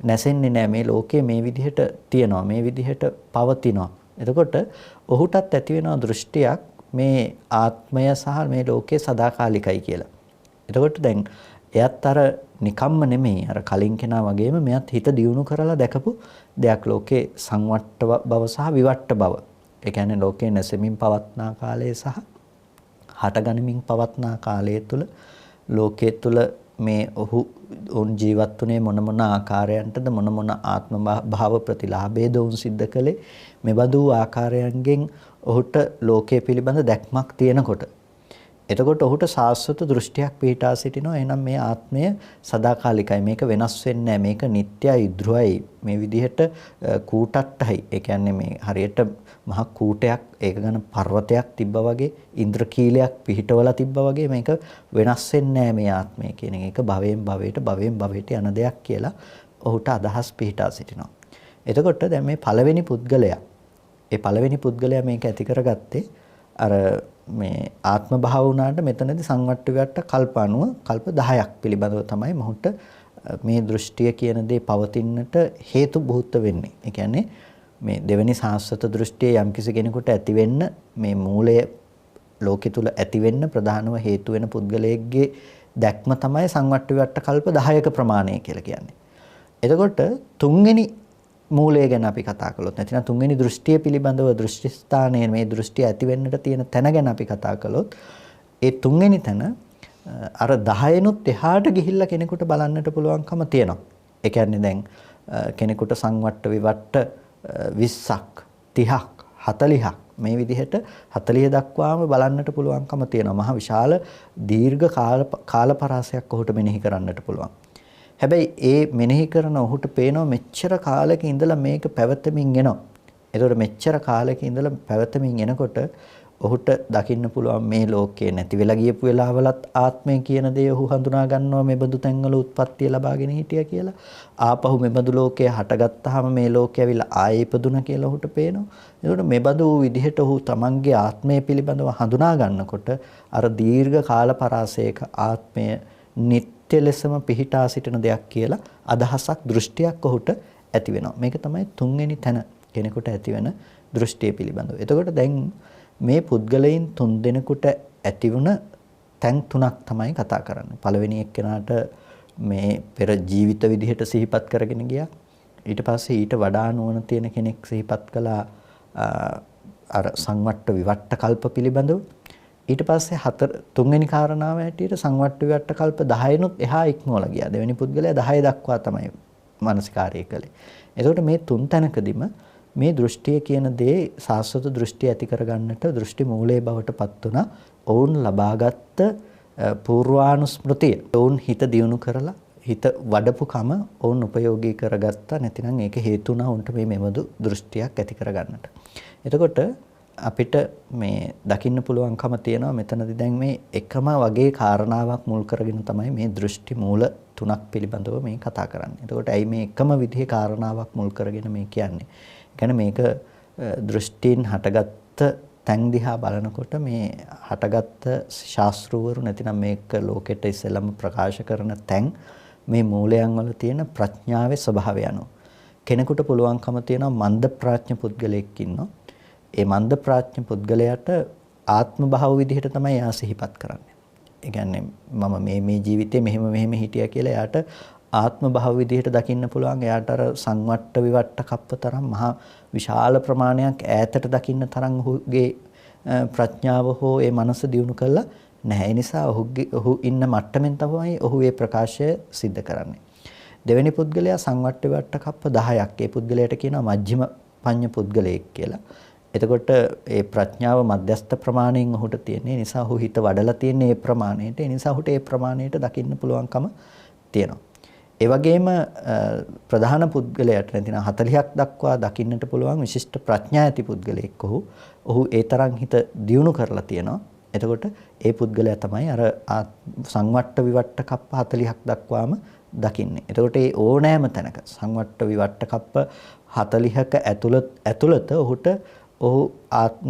නැසෙන්නේ නැහැ. මේ ලෝකයේ මේ විදිහට තියෙනවා. මේ විදිහට පවතිනවා. එතකොට ඔහුටත් ඇති වෙනවා දෘෂ්ටියක් මේ ආත්මය සහ මේ ලෝකයේ සදාකාලිකයි කියලා. එතකොට දැන් එයත් අර නිකම්ම නෙමෙයි අර කලින් කෙනා වගේම මෙයත් හිත දියුණු කරලා දැකපු දෙයක් ලෝකේ සංවට්ට බව සහ විවට්ට බව. ඒ කියන්නේ ලෝකේ නැසෙමින් පවත්නා කාලය සහ හටගනිමින් පවත්නා කාලය තුල ලෝකයේ තුල මේ ඔවුන් ජීවත් වුණේ මොන ආකාරයන්ටද මොන ආත්ම භාව ප්‍රතිලාභයද ඔවුන් සිද්ධ කළේ මෙබඳු ආකාරයන්ගෙන් ඔහුට ලෝකයේ පිළිබඳ දැක්මක් තියෙනකොට එතකොට ඔහුට සාස්වත දෘෂ්ටියක් පිහිටා සිටිනවා. එහෙනම් මේ ආත්මය සදාකාලිකයි. මේක වෙනස් වෙන්නේ නැහැ. මේක නිට්ටයයි, ධ්‍රුවයි. මේ විදිහට කූටට්ටයි. ඒ කියන්නේ මේ හරියට මහ කූටයක් ඒක ගන්න පර්වතයක් තිබ්බා වගේ ඉන්ද්‍රකීලයක් පිහිටවලා තිබ්බා වගේ මේක වෙනස් වෙන්නේ නැහැ මේ ආත්මය කියන එක. භවයෙන් භවයට යන දෙයක් කියලා ඔහුට අදහස් පිහිටා සිටිනවා. එතකොට දැන් මේ පළවෙනි පුද්ගලයා මේක ඇති කරගත්තේ අර මේ ආත්ම භාව වුණාට මෙතනදී සංවට්ට විවට්ට කල්ප අනුව කල්ප 10ක් පිළිබඳව තමයි මොහුට මේ දෘෂ්ටිය කියන දේ පවතින්නට හේතු බහුත වෙන්නේ. ඒ කියන්නේ මේ දෙවෙනි සාස්වත දෘෂ්ටිය යම්කිසි කෙනෙකුට ඇති වෙන්න මේ මූලය ලෝකෙ තුල ඇති වෙන්න ප්‍රධානම හේතු වෙන පුද්ගලයෙක්ගේ දැක්ම තමයි සංවට්ට විවට්ට කල්ප 10ක ප්‍රමාණය කියලා කියන්නේ. එතකොට තුන්වෙනි මූලය ගැන අපි කතා කළොත් නැතිනම් තුන්වෙනි දෘෂ්ටිය පිළිබඳව දෘෂ්ටි ස්ථානයේ මේ දෘෂ්ටිය ඇති වෙන්නට තියෙන තැන ගැන අපි කතා කළොත් ඒ තුන්වෙනි තැන අර 10නුත් එහාට ගිහිල්ලා කෙනෙකුට බලන්නට පුළුවන්කම තියෙනවා. ඒ කියන්නේ දැන් කෙනෙකුට සංවට්ට විවට්ට 20ක් 30ක් 40ක් මේ විදිහට 40 දක්වාම බලන්නට පුළුවන්කම තියෙනවා. මහ විශාල දීර්ඝ කාල පරාසයක් ඔහුට මෙනෙහි කරන්නට පුළුවන්. හැබැයි ඒ මෙනෙහි කරන ඔහුට පේනවා මෙච්චර කාලෙක ඉඳලා මේක පැවතමින් එනවා. ඒතකොට මෙච්චර කාලෙක ඉඳලා පැවතමින් එනකොට ඔහුට දකින්න පුළුවන් මේ ලෝකේ නැති වෙලා ගියපු වෙලාවලත් ආත්මය කියන දේ ඔහු හඳුනා ගන්නවා මේ බඳු තැන්වල උත්පත්තිය ලබාගෙන හිටියා කියලා. ආපහු මේ බඳු ලෝකයේ හටගත්තාම මේ ලෝකය ඇවිල්ලා ආයේ ඉපදුනා කියලා ඔහුට පේනවා. ඒකට මේ බඳු විදිහට ඔහු තමන්ගේ ආත්මය පිළිබඳව හඳුනා ගන්නකොට අර දීර්ඝ කාල පරාසයක ආත්මය නිත්‍ය ලෙසම පිහිටා සිටින දෙයක් කියලා අදහසක් දෘෂ්ටියක් ඔහුට ඇති වෙනවා. මේක තමයි තුන්වෙනි තැන කෙනෙකුට ඇතිවෙන දෘෂ්ටිය පිළිබඳව. එතකොට දැන් මේ පුද්ගලයන් තුන් දෙනෙකුට ඇතිවුණ තැන් තුනක් තමයි කතා කරන්නේ. පළවෙනි එක්කෙනාට මේ පෙර ජීවිත විදිහට සිහිපත් කරගෙන ගියා. ඊට පස්සේ ඊට වඩා නුවණ තියෙන කෙනෙක් සිහිපත් කළා අර සංවට්ට විවට්ට කල්ප පිළිබඳව. ඊට පස්සේ තුන්වෙනි කාරණාව හැටියට සංවට්ට විවට්ට කල්ප 10නුත් එහා ඉක්මවලා ගියා. දෙවෙනි පුද්ගලයා 10 දක්වා තමයි මානසිකාර්යය කළේ. එතකොට මේ තුන් තැනකදීම මේ දෘෂ්ටිය කියන දේ සාස්වත දෘෂ්ටි ඇති කරගන්නට දෘෂ්ටි මූලයේ බවට පත් වුණා. ඔවුන් ලබාගත් පූර්වානුස්මෘතිය. ඔවුන් හිත දියුණු කරලා හිත වඩපුකම ඔවුන් උපයෝගී කරගත්තා. නැතිනම් ඒක හේතු වුණා උන්ට මේ මෙබඳු දෘෂ්ටියක් ඇති කරගන්නට. එතකොට අපිට මේ දකින්න පුළුවන්කම තියෙනවා මෙතනදී දැන් මේ එකම වගේ කාරණාවක් මුල් කරගෙන තමයි මේ දෘෂ්ටි මූල තුනක් පිළිබඳව මේ කතා කරන්නේ. එතකොට ඇයි මේ එකම විදිහේ කාරණාවක් මුල් කරගෙන මේ කියන්නේ? කියන්නේ මේක දෘෂ්ටීන් හටගත්ත තැන් දිහා බලනකොට මේ හටගත්ත ශාස්ත්‍රවරු නැතිනම් මේක ලෝකෙට ඉස්සෙල්ලම ප්‍රකාශ කරන තැන් මේ මූලයන් වල තියෙන ප්‍රඥාවේ ස්වභාවය අනුව කෙනෙකුට පුළුවන්කම තියෙනවා මන්ද ප්‍රඥ පුද්ගලයෙක් ඉන්නවා. ඒ මන්ද ප්‍රඥ පුද්ගලයාට ආත්ම භාව විදිහට තමයි යා සිහිපත් කරන්නේ. ඒ කියන්නේ මම මේ ජීවිතේ මෙහෙම හිටියා කියලා එයාට ආත්ම භාව විදිහට දකින්න පුළුවන්. එයාට අර සංවට්ට විවට්ට කප්ප තරම් මහා විශාල ප්‍රමාණයක් ඈතට දකින්න තරම් ඔහුගේ ප්‍රඥාව හෝ ඒ මනස දියුණු කළා නැහැ. ඒ නිසා ඔහු ඉන්න මට්ටමින් තමයි ඔහු මේ ප්‍රකාශය සිද්ධ කරන්නේ. දෙවෙනි පුද්ගලයා සංවට්ට විවට්ට කප්ප 10ක්. ඒ පුද්ගලයාට කියනවා මජ්ක්‍ධිම පඤ්ඤ පුද්ගලයෙක් කියලා. එතකොට ඒ ප්‍රඥාව මධ්‍යස්ථ ප්‍රමාණයෙන් ඔහුට තියෙන නිසා ඔහු හිත වඩලා තියෙන ඒ ප්‍රමාණයට. ඒ නිසා ඔහුට ඒ ප්‍රමාණයට දකින්න පුළුවන්කම තියෙනවා. ඒ වගේම ප්‍රධාන පුද්ගලයාට නැතිනම් 40ක් දක්වා දකින්නට පුළුවන් විශිෂ්ට ප්‍රඥා ඇති පුද්ගලයෙක් ඔහු ඒ තරම් හිත දියුණු කරලා තියෙනවා. එතකොට ඒ පුද්ගලයා තමයි අර සංවට්ට විවට්ට කප්ප 40ක් දක්වාම දකින්නේ. එතකොට ඒ ඕනෑම තැනක සංවට්ට විවට්ට කප්ප 40ක ඇතුළත ඔහු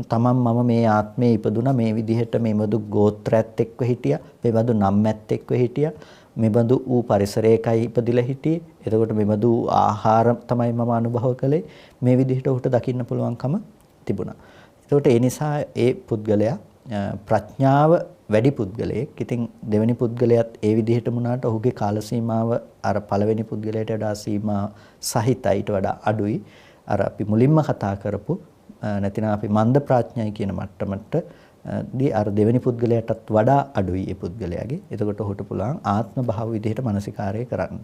තමන් මම මේ ආත්මයේ ඉපදුනා මේ විදිහට මේබඳු ගෝත්‍රයත් එක්ක හිටියා, මේබඳු නම්මැත් එක්ක හිටියා, මේබඳු ඌ පරිසරයකයි ඉපදිලා හිටියේ. එතකොට මේබඳු ආහාර තමයි මම අනුභව කළේ. මේ විදිහට ඔහුට දකින්න පුළුවන්කම තිබුණා. එතකොට ඒ නිසා ඒ පුද්ගලයා ප්‍රඥාව වැඩි පුද්ගලයෙක්. ඉතින් දෙවෙනි පුද්ගලයාත් ඒ විදිහටම වුණාට ඔහුගේ කාල සීමාව අර පළවෙනි පුද්ගලයාට වඩා සීමා සහිතයිට වඩා අඩුයි. අර අපි මුලින්ම කතා කරපු නැතිනම් අපි මන්ද ප්‍රඥයි කියන මට්ටමට දී අර දෙවෙනි පුද්ගලයාටත් වඩා අඩුයි ඒ පුද්ගලයාගේ. එතකොට ඔහුට පුළුවන් ආත්ම භාව විදිහට මානසිකාරය කරන්න.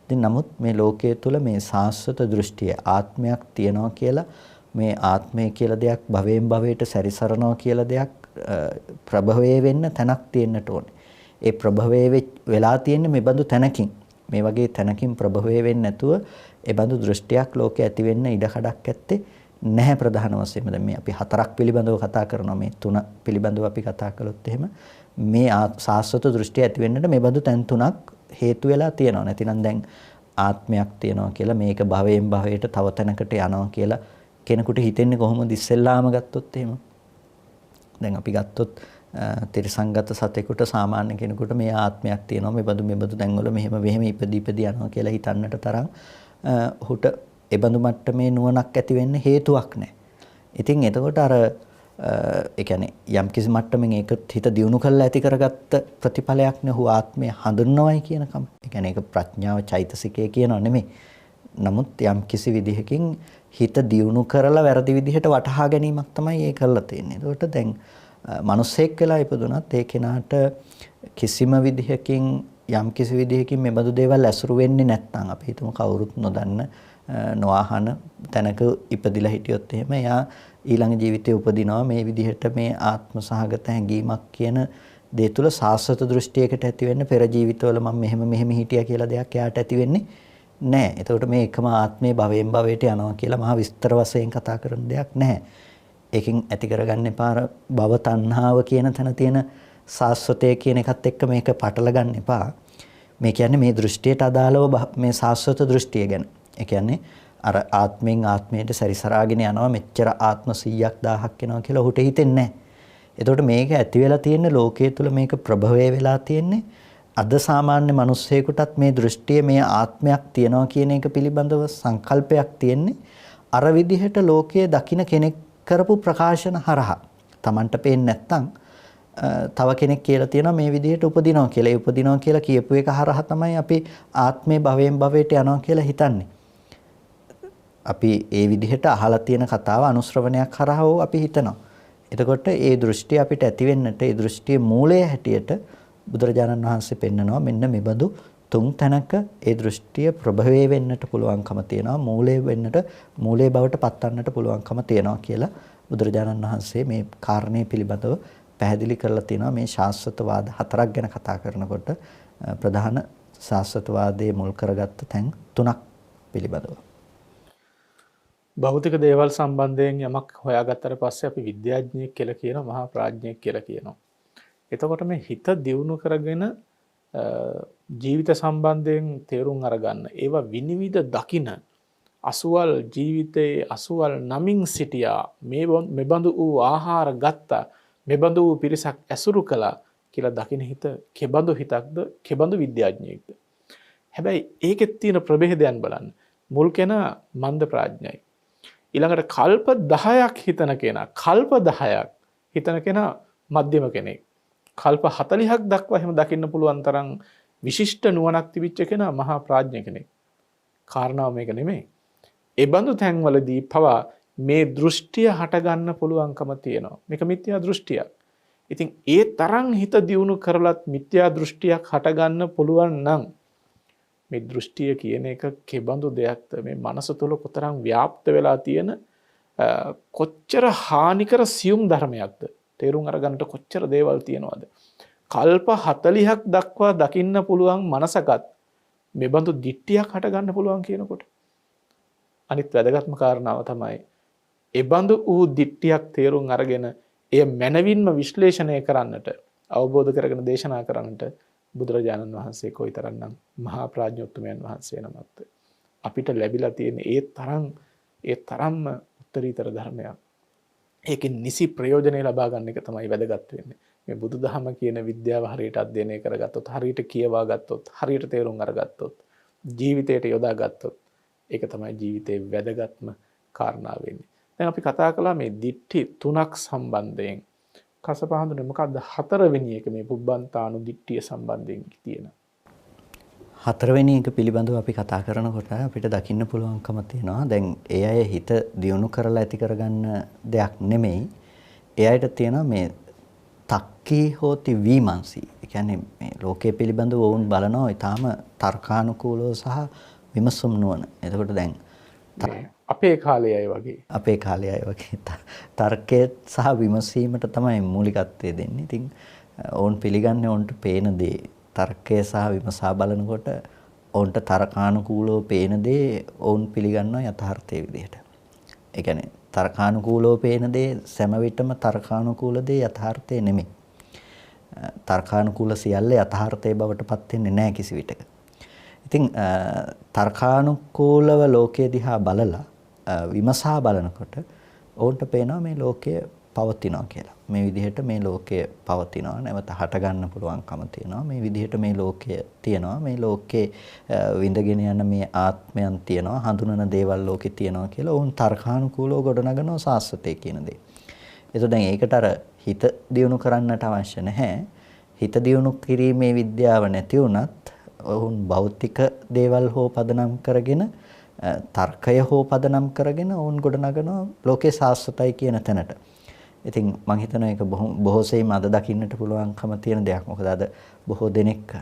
ඉතින් නමුත් මේ ලෝකයේ තුල මේ සාස්වත දෘෂ්ටිය ආත්මයක් තියනවා කියලා මේ ආත්මය කියලා දෙයක් භවයෙන් භවයට සැරිසරනවා කියලා දෙයක් ප්‍රභවයේ වෙන්න තැනක් තියෙන්නට ඕනේ. ඒ ප්‍රභවයේ වෙලා තියෙන්නේ මේ බඳු තැනකින්. මේ වගේ තැනකින් ප්‍රභවයේ වෙන්නේ නැතුව ඒ බඳු දෘෂ්ටියක් ලෝකේ ඇති වෙන්න ඉඩ කඩක් ඇත්තේ නැහැ. ප්‍රධාන වශයෙන්ම දැන් මේ අපි හතරක් පිළිබඳව කතා කරනවා. මේ තුන පිළිබඳව අපි කතා කළොත් එහෙම මේ සාස්වත දෘෂ්ටිය ඇති වෙන්නට මේ බඳු තැන් තුනක් හේතු වෙලා තියෙනවා. නැතිනම් දැන් ආත්මයක් තියෙනවා කියලා මේක භවයෙන් භවයට තව තැනකට යනවා කියලා කෙනෙකුට හිතෙන්නේ කොහොමද ඉස්සෙල්ලාම ගත්තොත් එහෙම. දැන් අපි ගත්තොත් තිරසංගත සතෙකුට සාමාන්‍ය කෙනෙකුට මේ ආත්මයක් තියෙනවා මේ බඳු තැන්වල මෙහෙම ඉපදී යනවා කියලා හිතන්නට තරම් ඔහුට ඒ බඳු මට්ටමේ නුවණක් ඇති වෙන්න හේතුවක් නැහැ. ඉතින් එතකොට අර ඒ කියන්නේ යම් කිසි මට්ටමින් ඒක හිත දියුණු කරලා ඇති කරගත්ත ප්‍රතිඵලයක් නේ හු ආත්මය හඳුන්වයි කියනකම. ඒ කියන්නේ ඒක ප්‍රඥාව චෛතසිකය කියනව නෙමෙයි. නමුත් යම් කිසි විදිහකින් හිත දියුණු කරලා වැරදි විදිහට වටහා ගැනීමක් තමයි ඒ කරලා තියෙන්නේ. ඒකට දැන් මිනිස්සෙක් වෙලා ඉපදුනත් ඒ කෙනාට කිසිම විදිහකින් යම් කිසි විදිහකින් මේ බඳු දේවල් ඇසුරු වෙන්නේ නැත්නම් අපි හිතමු කවුරුත් නොදන්න නොඅහන තැනක ඉපදිලා හිටියොත් එහෙම එයා ඊළඟ ජීවිතේ උපදිනවා මේ විදිහට මේ ආත්ම සහගත හැඟීමක් කියන දේ තුල සාස්වත දෘෂ්ටියකට ඇති වෙන්න පෙර ජීවිතවල මම මෙහෙම හිටියා කියලා දෙයක් එයාට ඇති වෙන්නේ නැහැ. එතකොට මේ එකම ආත්මයේ භවයෙන් භවයට යනවා කියලා මහා විස්තර වශයෙන් කතා කරන දෙයක් නැහැ. ඒකෙන් ඇති කරගන්න එපා භව තණ්හාව කියන තැන තියෙන සාස්වතය කියන එකත් එක්ක මේක පටල ගන්න එපා. මේ කියන්නේ මේ දෘෂ්ටියට අදාළව මේ සාස්වත දෘෂ්ටිය ගැන. ඒ කියන්නේ අර ආත්මෙන් ආත්මයට සැරිසරාගෙන යනවා මෙච්චර ආත්ම 100ක් 1000ක් එනවා කියලා ඔහුට හිතෙන්නේ නැහැ. එතකොට මේක ඇති වෙලා තියෙන ලෝකයේ තුල මේක ප්‍රභවය වෙලා තියෙන්නේ අද සාමාන්‍ය මිනිස්සෙකුටත් මේ දෘෂ්ටිය මේ ආත්මයක් තියනවා කියන එක පිළිබඳව සංකල්පයක් තියෙන්නේ අර විදිහට ලෝකයේ දකින්න කෙනෙක් කරපු ප්‍රකාශන හරහා. Tamanට පේන්නේ නැත්නම් තව කෙනෙක් කියලා තියෙනවා මේ විදිහට උපදිනවා කියලා. ඒ උපදිනවා කියලා කියපු එක හරහා තමයි අපි ආත්මේ භවයෙන් භවයට යනවා කියලා හිතන්නේ. අපි ඒ විදිහට අහලා තියෙන කතාව අනුශ්‍රවණයක් කරහව අපි හිතනවා. එතකොට ඒ දෘෂ්ටිය අපිට ඇති වෙන්නට ඒ දෘෂ්ටියේ මූලය හැටියට බුදුරජාණන් වහන්සේ පෙන්නනවා මෙන්න මෙබඳු තුන් තැනක ඒ දෘෂ්ටිය ප්‍රභවය වෙන්නට පුළුවන්කම තියෙනවා මූලයේ බවට පත්වන්නට පුළුවන්කම තියෙනවා කියලා බුදුරජාණන් වහන්සේ මේ කාරණේ පිළිබඳව පැහැදිලි කරලා තියෙනවා මේ ශාස්ත්‍රවාද හතරක් ගැන කතා කරනකොට ප්‍රධාන ශාස්ත්‍රවාදයේ මුල් කරගත්ත තැන් තුනක් පිළිබඳව. භෞතික දේවල් සම්බන්ධයෙන් යමක් හොයාගත්තට පස්සේ අපි විද්‍යාඥයෙක් කියලා කියනවා මහා ප්‍රඥයෙක් කියලා කියනවා. එතකොට මේ හිත දියුණු කරගෙන ජීවිත සම්බන්ධයෙන් තේරුම් අරගන්න ඒවා විනිවිද දකින අසුවල් ජීවිතයේ අසුවල් නමින් සිටියා මෙබඳු වූ ආහාර ගත්තා මෙබඳු වූ පිරිසක් ඇසුරු කළා කියලා දකින හිත කෙබඳු හිතක්ද කෙබඳු විද්‍යාඥයෙක්ද. හැබැයි ඒකෙත් තියෙන ප්‍රභේදයන් බලන්න. මුල් කෙනා මන්ද ප්‍රඥයි. ඊළඟට කල්ප 10ක් හිතන කෙනා කල්ප 10ක් හිතන කෙනා මධ්‍යම කෙනෙක්. කල්ප 40ක් දක්වා එහෙම දකින්න පුළුවන් තරම් විශිෂ්ට නුවණක් තිබිච්ච කෙනා මහා ප්‍රඥ කෙනෙක්. කාරණාව මේක නෙමෙයි. ඒ බඳු තැන්වලදී පවා මේ දෘෂ්ටිය හට ගන්න පුළුවන්කම තියෙනවා. මේක මිත්‍යා දෘෂ්ටියක්. ඉතින් ඒ තරම් හිත දියුණු කරලත් මිත්‍යා දෘෂ්ටියක් හට ගන්න පුළුවන් නම් මේ දෘෂ්ටිය කියන එක කෙබඳු දෙයක්ද මේ මනස තුළ කොතරම් ව්‍යාප්ත වෙලා තියෙන කොච්චර හානිකර සියුම් ධර්මයක්ද තේරුම් අරගන්නට කොච්චර දේවල් තියෙනවද කල්ප 40ක් දක්වා දකින්න පුළුවන් මනසකත් මෙබඳු දිට්ඨියක් හට ගන්න පුළුවන් කියනකොට අනිත් වැදගත්ම කාරණාව තමයි එබඳු වූ දිට්ඨියක් තේරුම් අරගෙන එය මනවින්ම විශ්ලේෂණය කරන්නට අවබෝධ කරගෙන දේශනා කරන්නට බුදුරජාණන් වහන්සේ කොයිතරම්නම් මහා ප්‍රඥෝත්තමයන් වහන්සේ නමක්ද අපිට ලැබිලා තියෙන ඒ තරම්ම උත්තරීතර ධර්මයක්. ඒකෙන් නිසි ප්‍රයෝජනෙ ලබා ගන්න එක තමයි වැදගත් වෙන්නේ. මේ බුදුදහම කියන විද්‍යාව හරියට අධ්‍යයනය කරගත්තොත්, හරියට කියවා ගත්තොත්, හරියට තේරුම් අරගත්තොත්, ජීවිතයට යොදා ගත්තොත් ඒක තමයි ජීවිතේ වැදගත්ම කාරණාව වෙන්නේ. දැන් අපි කතා කළා මේ දිට්ඨි තුනක් සම්බන්ධයෙන්. කසපහඳුනේ මොකක්ද හතරවෙනි එක මේ පුබ්බන්තානු දිට්ඨිය සම්බන්ධයෙන් තියෙන හතරවෙනි එක පිළිබඳව අපි කතා කරනකොට අපිට දකින්න පුළුවන්කම තියෙනවා දැන් ඒ අය හිත දියුණු කරලා ඇති කරගන්න දෙයක් නෙමෙයි ඒ අයට තියෙනවා මේ තක්කී හෝති විමර්ශී ඒ කියන්නේ මේ ලෝකයේ පිළිබඳව වුන් බලනවා ඊටාම තර්කානුකූලව සහ විමසුම් නුවණ. එතකොට දැන් අපේ කාලේ අය වගේ තර්කයේ සහ විමසීමට තමයි මූලිකත්වය දෙන්නේ. ඉතින් ඕන් පිළිගන්නේ ඕන්ට පේන දේ තර්කය සහ විමසා බලනකොට ඕන්ට තර්කානුකූලව පේන දේ ඕන් පිළිගන්නවා යථාර්ථයේ විදිහට. ඒ කියන්නේ තර්කානුකූලව පේන දේ සෑම විටම තර්කානුකූල දේ යථාර්ථය නෙමෙයි. තර්කානුකූල සියල්ල යථාර්ථයේ බවට පත් වෙන්නේ නැහැ කිසි විටක. ඉතින් තර්කානුකූලව ලෝකයේ දිහා බලලා විමසා බලනකොට ඕන්ට පේනවා මේ ලෝකය පවතිනවා කියලා. මේ විදිහට මේ ලෝකය පවතිනවා නැවත හට ගන්න පුළුවන්කම තියෙනවා. මේ විදිහට මේ ලෝකය තියෙනවා. මේ ලෝකේ විඳගෙන යන මේ ආත්මයන් තියෙනවා. හඳුනන දේවල් ලෝකේ තියෙනවා කියලා ඕන් තර්කානුකූලව ගොඩනගනවා සාස්වතේ කියන දේ. ඒතකොට දැන් ඒකට අර හිත දියුණු කරන්නට අවශ්‍ය නැහැ. හිත දියුණු කිරීමේ විද්‍යාව නැති වුණත් ඔවුන් භෞතික දේවල් හෝ පදනම් කරගෙන තර්කය හෝ පදනම් කරගෙන ඔවුන් ගොඩනගනවා ලෝකේ සාස්වතයි කියන තැනට. ඉතින් මම හිතනවා ඒක බොහෝ සෙයින් අද දකින්නට පුළුවන්කම තියෙන දෙයක්. මොකද අද බොහෝ දෙනෙක්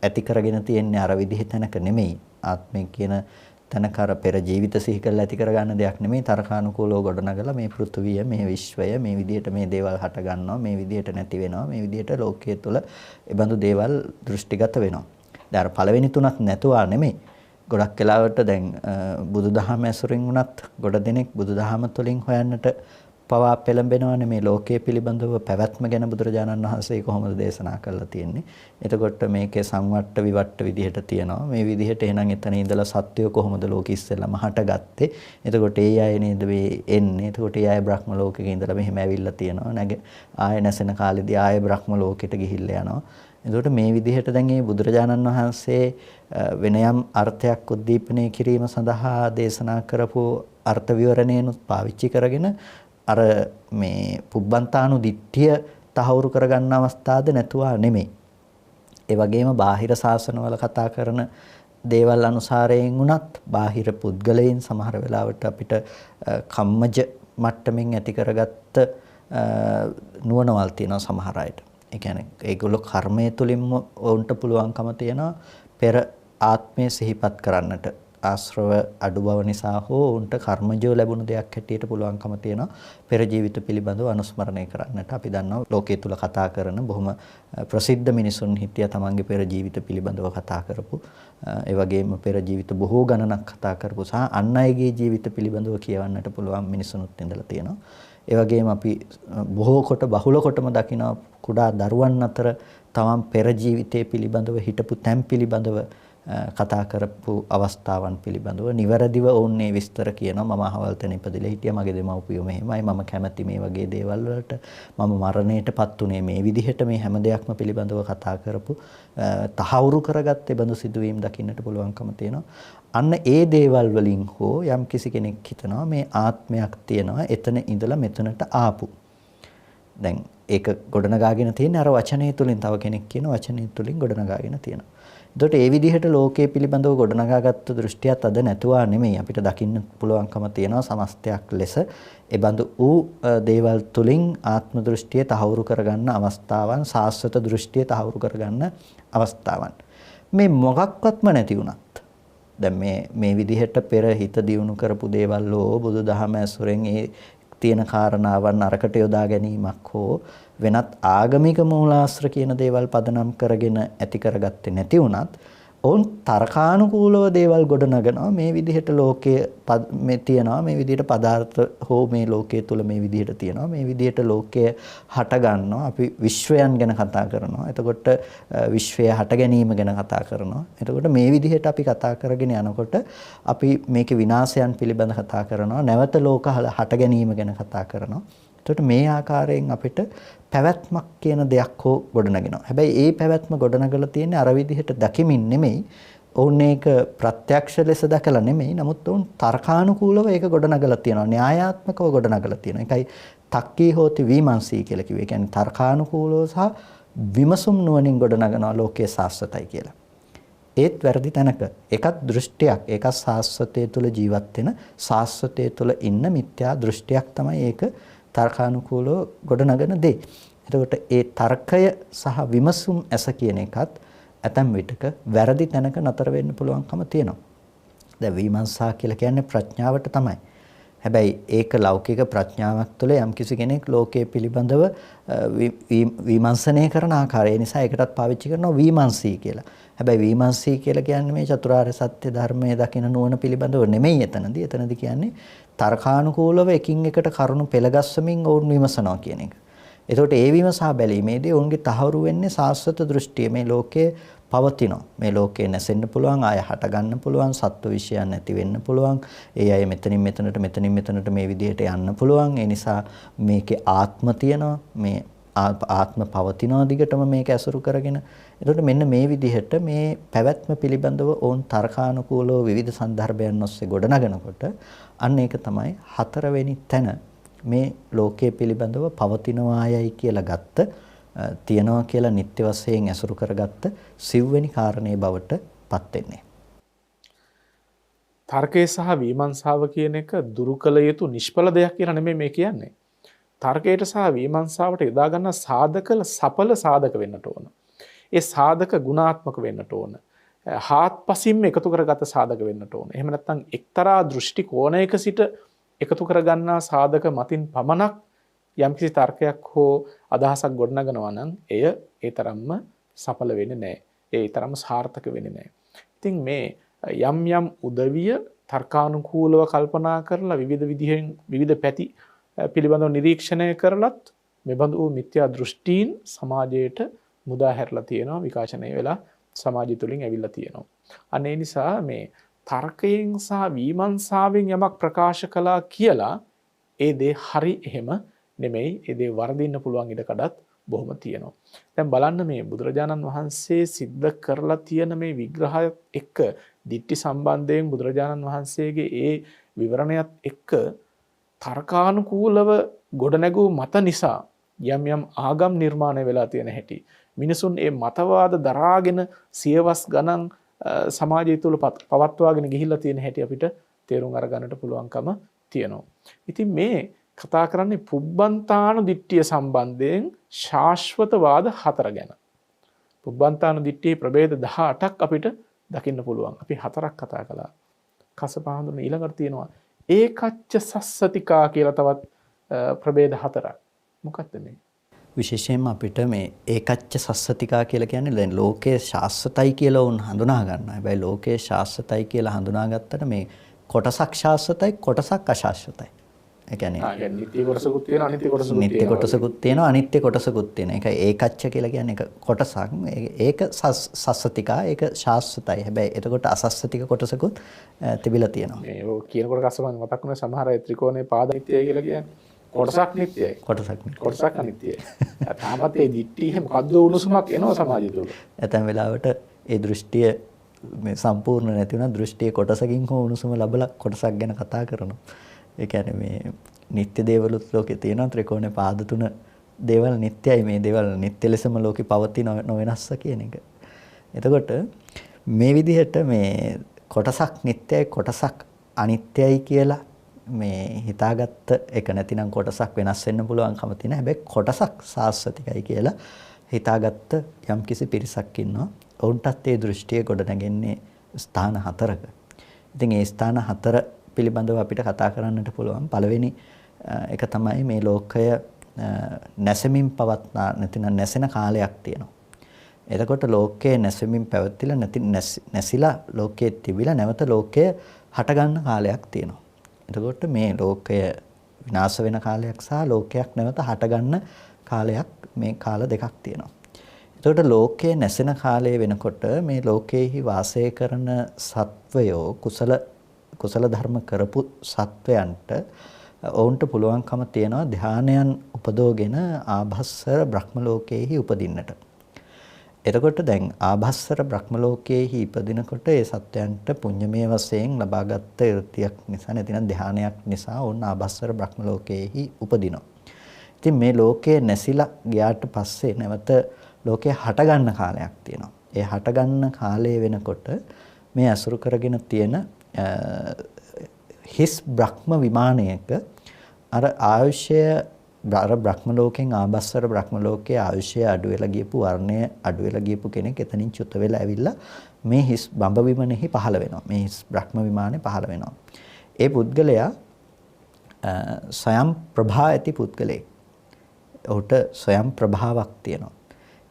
ඇති කරගෙන තියෙන්නේ අර විදිහේ තැනක නෙමෙයි. ආත්මය කියන තැනක අර පෙර ජීවිත සිහි කරලා ඇති කරගන්න දෙයක් නෙමෙයි. තර්කානුකූලව ගොඩනගලා මේ පෘථුවිය, මේ විශ්වය, මේ විදිහට මේ දේවල් හට ගන්නවා, මේ විදිහට නැති වෙනවා, මේ විදිහට ලෝකයේ තුල ඒ බඳු දේවල් දෘෂ්ටිගත වෙනවා. දැන් අර පළවෙනි තුනක් නැතුවා නෙමෙයි. ගොඩක් වෙලාවට දැන් බුදුදහම ඇසුරින් උනත් ගොඩ දෙනෙක් බුදුදහම තුළින් හොයන්නට පවා පෙළඹෙනවානේ මේ ලෝකයේ පිළිබඳව පැවැත්ම ගැන බුදුරජාණන් වහන්සේ කොහොමද දේශනා කරලා තියෙන්නේ. එතකොට මේකේ සංවට්ට විවට්ට විදිහට තියෙනවා. මේ විදිහට එහෙනම් එතන ඉඳලා සත්‍යය කොහොමද ලෝකෙ ඉස්සෙල්ලාම හටගත්තේ. එතකොට ඒ අය නේද මේ එන්නේ. එතකොට ඒ අය බ්‍රහ්ම ලෝකෙක ඉඳලා මෙහෙම ඇවිල්ලා තියෙනවා. ආය නැසෙන කාලෙදී ආය බ්‍රහ්ම ලෝකෙට ගිහිල්ලා යනවා. එතකොට මේ විදිහට දැන් මේ බුදුරජාණන් වහන්සේ වෙන යම් අර්ථයක් උද්දීපනය කිරීම සඳහා දේශනා කරපු අර්ථ විවරණයනුත් පාවිච්චි කරගෙන අර මේ පුබ්බන්තානු දිට්ඨිය තහවුරු කරගන්න අවස්ථාද නැතුවා නෙමෙයි. ඒ වගේම බාහිර ශාසනවල කතා කරන දේවල් අනුසාරයෙන් උනත් බාහිර පුද්ගලයන් සමහර වෙලාවට අපිට කම්මජ මට්ටමින් ඇති කරගත්ත නුවණවල් තියෙනවා සමහර අයට. ඒ කියන්නේ ඒගොල්ලෝ කර්මය තුලින්ම වුන්ට පුළුවන්කම තියෙනවා පෙර ආත්මය සිහිපත් කරන්නට. ආශ්‍රව අඩු බව නිසා හෝ උන්ට කර්මජව ලැබුණු දෙයක් හැටියට පුළුවන්කම තියෙනවා පෙර ජීවිත පිළිබඳව අනුස්මරණය කරන්නට. අපි දන්නවා ලෝකයේ තුල කතා කරන බොහොම ප්‍රසිද්ධ මිනිසුන් හිටියා තමන්ගේ පෙර ජීවිත පිළිබඳව කතා කරපු. ඒ වගේම පෙර ජීවිත බොහෝ ගණනක් කතා කරපු සහ අන් අයගේ ජීවිත පිළිබඳව කියවන්නට පුළුවන් මිනිසුනුත් ඉඳලා තියෙනවා. ඒ වගේම අපි බොහෝ කොට බහුල කොටම දකිනවා කුඩා දරුවන් අතර තමන් පෙර ජීවිතයේ පිළිබඳව හිටපු තැන් පිළිබඳව කතා කරපු අවස්ථාවන් පිළිබඳව නිවැරදිව ඕන්නේ විස්තර කියනවා. මම අහවල් තැන ඉපදෙලා හිටියා, මගේ දෙමව්පියෝ මෙහෙමයි, මම කැමති මේ වගේ දේවල් වලට, මම මරණයටපත් උනේ මේ විදිහට, මේ හැම දෙයක්ම පිළිබඳව කතා කරපු තහවුරු කරගත්තේ බඳු සිදුවීම් දකින්නට පුළුවන්කම තියෙනවා. අන්න ඒ දේවල් වලින් හෝ යම් කිසි කෙනෙක් හිතනවා මේ ආත්මයක් තියෙනවා එතන ඉඳලා මෙතනට ආපු. දැන් ඒක ගොඩනගාගෙන තියෙන්නේ අර වචනය තුලින්. තව කෙනෙක් කියන වචනය තුලින් ගොඩනගාගෙන තියෙනවා. එතකොට ඒ විදිහට ලෝකයේ පිළිබඳව ගොඩනගාගත්තු දෘෂ්ටියත් අද නැතුවා නෙමෙයි. අපිට දකින්න පුළුවන්කම තියෙනවා සමස්තයක් ලෙස ඒ බඳු වූ දේවල් තුලින් ආත්ම දෘෂ්ටිය තහවුරු කරගන්න අවස්ථාවන්, සාස්වත දෘෂ්ටිය තහවුරු කරගන්න අවස්ථාවන්. මේ මොකක්වත්ම නැති වුණත් දැන් මේ විදිහට පෙර හිත දියුණු කරපු දේවල් හෝ බුදුදහම ඇසුරෙන් ඒ තියෙන කාරණාවන් අරකට යොදා ගැනීමක් හෝ වෙනත් ආගමික මූලාශ්‍ර කියන දේවල් පදනම් කරගෙන ඇති කරගත්තේ නැති වුණත් ඔවුන් තර්කානුකූලව දේවල් ගොඩනගනවා. මේ විදිහට ලෝකයේ මේ තියනවා, මේ විදිහට පදාර්ථ හෝ මේ ලෝකයේ තුල මේ විදිහට තියනවා, මේ විදිහට ලෝකය හට ගන්නවා. අපි විශ්වයන් ගැන කතා කරනවා. එතකොට විශ්වය හට ගැනීම ගැන කතා කරනවා. එතකොට මේ විදිහට අපි කතා කරගෙන යනකොට අපි මේකේ විනාශයන් පිළිබඳ කතා කරනවා. නැවත ලෝක හට ගැනීම ගැන කතා කරනවා. එතකොට මේ ආකාරයෙන් අපිට පැවැත්මක් කියන දෙයක් හෝ ගොඩනගෙනවා. හැබැයි ඒ පැවැත්ම ගොඩනගලා තියෙන්නේ අර විදිහට දකිමින් නෙමෙයි. ඔවුන් ඒක ප්‍රත්‍යක්ෂ ලෙස දැකලා නෙමෙයි. නමුත් ඔවුන් තර්කානුකූලව ඒක ගොඩනගලා තියෙනවා. න්‍යායාත්මකව ගොඩනගලා තියෙනවා. ඒකයි තක්කී හෝති විමර්ශී කියලා කිව්වේ. ඒ කියන්නේ තර්කානුකූලව සහ විමසුම් නුවණින් ගොඩනගනවා ලෝකයේ සාස්වතයි කියලා. ඒත් වැරදි තැනක. ඒකත් දෘෂ්ටියක්. ඒකත් සාස්වතයේ තුල ජීවත් වෙන, සාස්වතයේ තුල ඉන්න මිත්‍යා දෘෂ්ටියක් තමයි ඒක. තර්කානුකූලව ගොඩනගන දේ. එතකොට ඒ තර්කය සහ විමසුම් ඇස කියන එකත් ඇතැම් විටක වැරදි තැනක නතර වෙන්න පුළුවන්කම තියෙනවා. දැන් විමර්ශා කියලා කියන්නේ ප්‍රඥාවට තමයි. හැබැයි ඒක ලෞකික ප්‍රඥාවක් තුළ යම්කිසි කෙනෙක් ලෝකයේ පිළිබඳව විමර්ශනය කරන ආකාරය නිසා ඒකටත් පාවිච්චි කරනවා විමර්ශී කියලා. හැබැයි විමර්ශී කියලා කියන්නේ මේ චතුරාර්ය සත්‍ය ධර්මයේ දකින නුවණ පිළිබඳව නෙමෙයි එතනදී. එතනදී කියන්නේ තර්කානුකූලව එකින් එකට කරුණු පෙළගස්වමින් ඔවුන් විමසනවා කියන එක. එතකොට ඒ විමසා බැලීමේදී ඔවුන්ගේ තහවුරු වෙන්නේ සාස්වත දෘෂ්ටිය. මේ ලෝකයේ පවතිනවා. මේ ලෝකේ නැසෙන්න පුළුවන්, ආය හට ගන්න පුළුවන්, සත්ව විශ්යන් නැති වෙන්න පුළුවන්. ඒ අය මෙතනින් මෙතනට මේ විදිහට යන්න පුළුවන්. ඒ නිසා මේකේ ආත්ම තියෙනවා. මේ ආත්ම පවතිනවා දිගටම මේක ඇසුරු කරගෙන. එතකොට මෙන්න මේ විදිහට මේ පැවැත්ම පිළිබඳව ඕන් තර්කානුකූලව විවිධ සන්දර්භයන් ඔස්සේ ගොඩනගනකොට අන්න ඒක තමයි හතරවෙනි තැන මේ ලෝකයේ පිළිබඳව පවතිනවායයි කියලා ගත්ත තියනවා කියලා නිත්‍ය වශයෙන් ඇසුරු කරගත්ත සිව්වෙනි කාරණේ බවට පත් වෙන්නේ. තර්කය සහ විමර්ශාව කියන එක දුරු කළ යුතු නිෂ්ඵල දෙයක් කියලා නෙමෙයි මේ කියන්නේ. තර්කයට සහ විමර්ශාවට යොදා ගන්න සාධක සඵල සාධක වෙන්නට ඕන. ඒ සාධක ගුණාත්මක වෙන්නට ඕන. හාත්පසින්ම එකතු කරගත සාධක වෙන්නට ඕන. එහෙම නැත්නම් එක්තරා දෘෂ්ටි කෝණයක සිට එකතු කරගන්නා සාධක මතින් පමණක් යම්කිසි තර්කයක් හෝ අදහසක් ගොඩනගනවා නම් එය ඒ තරම්ම සඵල වෙන්නේ නැහැ. ඒ තරම්ම සාර්ථක වෙන්නේ නැහැ. ඉතින් මේ යම් යම් උදවිය තර්කානුකූලව කල්පනා කරලා විවිධ විදිහෙන් විවිධ පැති පිළිබඳව නිරීක්ෂණය කරලත් මෙබඳු වූ මිත්‍යා දෘෂ්ටීන් සමාජයට මුදා හැරලා තියෙනවා, විකාශනය වෙලා සමාජය තුළින් ඇවිල්ලා තියෙනවා. අන්න ඒ නිසා මේ තර්කයෙන් සහ විමර්ශාවෙන් යමක් ප්‍රකාශ කළා කියලා ඒ දේ හරි එහෙම නෙමෙයි. ඒ දේ වර්ධින්න පුළුවන් ඉඩකඩත් බොහොම තියෙනවා. දැන් බලන්න මේ බුදුරජාණන් වහන්සේ සිද්ධ කරලා තියෙන මේ විග්‍රහයත් එක්ක දිට්ඨි සම්බන්ධයෙන් බුදුරජාණන් වහන්සේගේ ඒ විවරණයත් එක්ක තර්කානුකූලව ගොඩනැගූ මත නිසා යම් යම් ආගම් නිර්මාණය වෙලා තියෙන හැටි, මිනිසුන් ඒ මතවාද දරාගෙන සියවස් ගණන් සමාජය තුළ පවත්වාගෙන ගිහිල්ලා තියෙන හැටි අපිට තේරුම් අරගන්නට පුළුවන්කම තියෙනවා. ඉතින් මේ කතා කරන්නේ පුබ්බන්තාන දිට්ඨිය සම්බන්ධයෙන් ශාශ්වතවාද 4 ගැන. පුබ්බන්තාන දිට්ඨියේ ප්‍රභේද 18ක් අපිට දකින්න පුළුවන්. අපි 4ක් කතා කළා. කසපහඳුන ඊළඟට තියෙනවා ඒකච්ච සස්සතිකා කියලා තවත් ප්‍රභේද 4ක්. මොකක්ද මේ? විශේෂයෙන්ම අපිට මේ ඒකච්ච සස්සතිකා කියලා කියන්නේ දැන් ලෝකයේ ශාස්ත්‍රතයි කියලා උන් හඳුනා ගන්නවා. හැබැයි ලෝකයේ ශාස්ත්‍රතයි කියලා හඳුනාගත්තට මේ කොටසක් ශාස්ත්‍රතයි කොටසක් අශාස්ත්‍රතයි. ඒ කියන්නේ නිත්‍ය කොටසකුත් තියෙනවා, අනිත්‍ය කොටසකුත් තියෙනවා. නිත්‍ය කොටසකුත් තියෙනවා, අනිත්‍ය කොටසකුත් තියෙනවා. ඒක ඒකච්ච කියලා කියන්නේ එක කොටසක්. ඒක සස්සතිකා, ඒක ශාස්ත්‍රතයි. හැබැයි එතකොට අසස්සතික කොටසකුත් තිබිලා තියෙනවා. මේ කියනකොට කස්සම මතක් වුණා සමහර අය ත්‍රිකෝණේ පාද නිත්‍යයි කියලා කියන්නේ. කොටසක් නිත්‍යයි. කොටසක් අනිත්‍යයි. තාමත් ඒ දිට්ඨිය මොකද්ද උණුසුමක් එනවා සමාජය තුළ. ඇතැම් වෙලාවට ඒ දෘෂ්ටිය මේ සම්පූර්ණ නැති වුණා දෘෂ්ටියේ කොටසකින් හෝ උණුසුම ලැබලා කොටසක් ගැන කතා කරනවා. ඒ කියන්නේ මේ නිත්‍ය දේවලුත් ලෝකේ තියෙනවා, ත්‍රිකෝණේ පාද තුන දේවල් නිත්‍යයි, මේ දේවල් නිත්‍ය ලෙසම ලෝකේ පවතින නොවෙනස්ස කියන එක. එතකොට මේ විදිහට මේ කොටසක් නිත්‍යයි කොටසක් අනිත්‍යයි කියලා මේ හිතාගත්ත එක නැතිනම් කොටසක් වෙනස් වෙන්න පුළුවන්කම තියෙන. හැබැයි කොටසක් සාස්වතිකයි කියලා හිතාගත්ත යම්කිසි පිරිසක් ඉන්නවා. ඔවුන්ටත් ඒ දෘෂ්ටිය ගොඩනගන්නේ ස්ථාන 4ක. ඉතින් ඒ ස්ථාන 4 පිළිබඳව අපිට කතා කරන්නට පුළුවන්. පළවෙනි එක තමයි මේ ලෝකය නැසෙමින් පවත්නා නැතිනම් නැසෙන කාලයක් තියෙනවා. එතකොට ලෝකයේ නැසෙමින් පැවතිලා නැසිලා ලෝකයේ තිබිලා නැවත ලෝකය හට ගන්න කාලයක් තියෙනවා. එතකොට මේ ලෝකය විනාශ වෙන කාලයක් සහ ලෝකයක් නැවත හට ගන්න කාලයක්, මේ කාල දෙකක් තියෙනවා. එතකොට ලෝකයේ නැසෙන කාලය වෙනකොට මේ ලෝකයේහි වාසය කරන සත්වයෝ කුසල ධර්ම කරපු සත්වයන්ට ඔවුන්ට පුළුවන්කම තියෙනවා ධානයන් උපදෝගෙන ආභස්සර බ්‍රහ්ම ලෝකයේහි උපදින්නට. එතකොට දැන් ආභස්සර බ්‍රහ්ම ලෝකයේහි ඉපදිනකොට ඒ සත්වයන්ට පුඤ්ඤමය වශයෙන් ලබාගත් irtiyak නිසා නැතිනම් ධානයක් නිසා ඔවුන් ආභස්සර බ්‍රහ්ම ලෝකයේහි උපදිනවා. ඉතින් මේ ලෝකයේ නැසිලා ගියාට පස්සේ නැවත ලෝකේ හට ගන්න කාලයක් තියෙනවා. ඒ හට ගන්න කාලය වෙනකොට මේ අසුරු කරගෙන තියෙන හිස් බ්‍රහ්ම විමානයක අර ආයුෂය බ්‍රහ්ම ලෝකෙන් ආභස්සර බ්‍රහ්ම ලෝකයේ ආයුෂය අඩු වෙලා ගියපු වර්ණය අඩු වෙලා ගියපු කෙනෙක් එතනින් චුත වෙලා ඇවිල්ලා මේ හිස් බඹ විමනෙහි පහළ වෙනවා. මේ හිස් බ්‍රහ්ම විමානේ පහළ වෙනවා. ඒ පුද්ගලයා ස්වයං ප්‍රභා ඇති පුද්ගලෙක්. ඔහුට ස්වයං ප්‍රභාවක් තියෙනවා.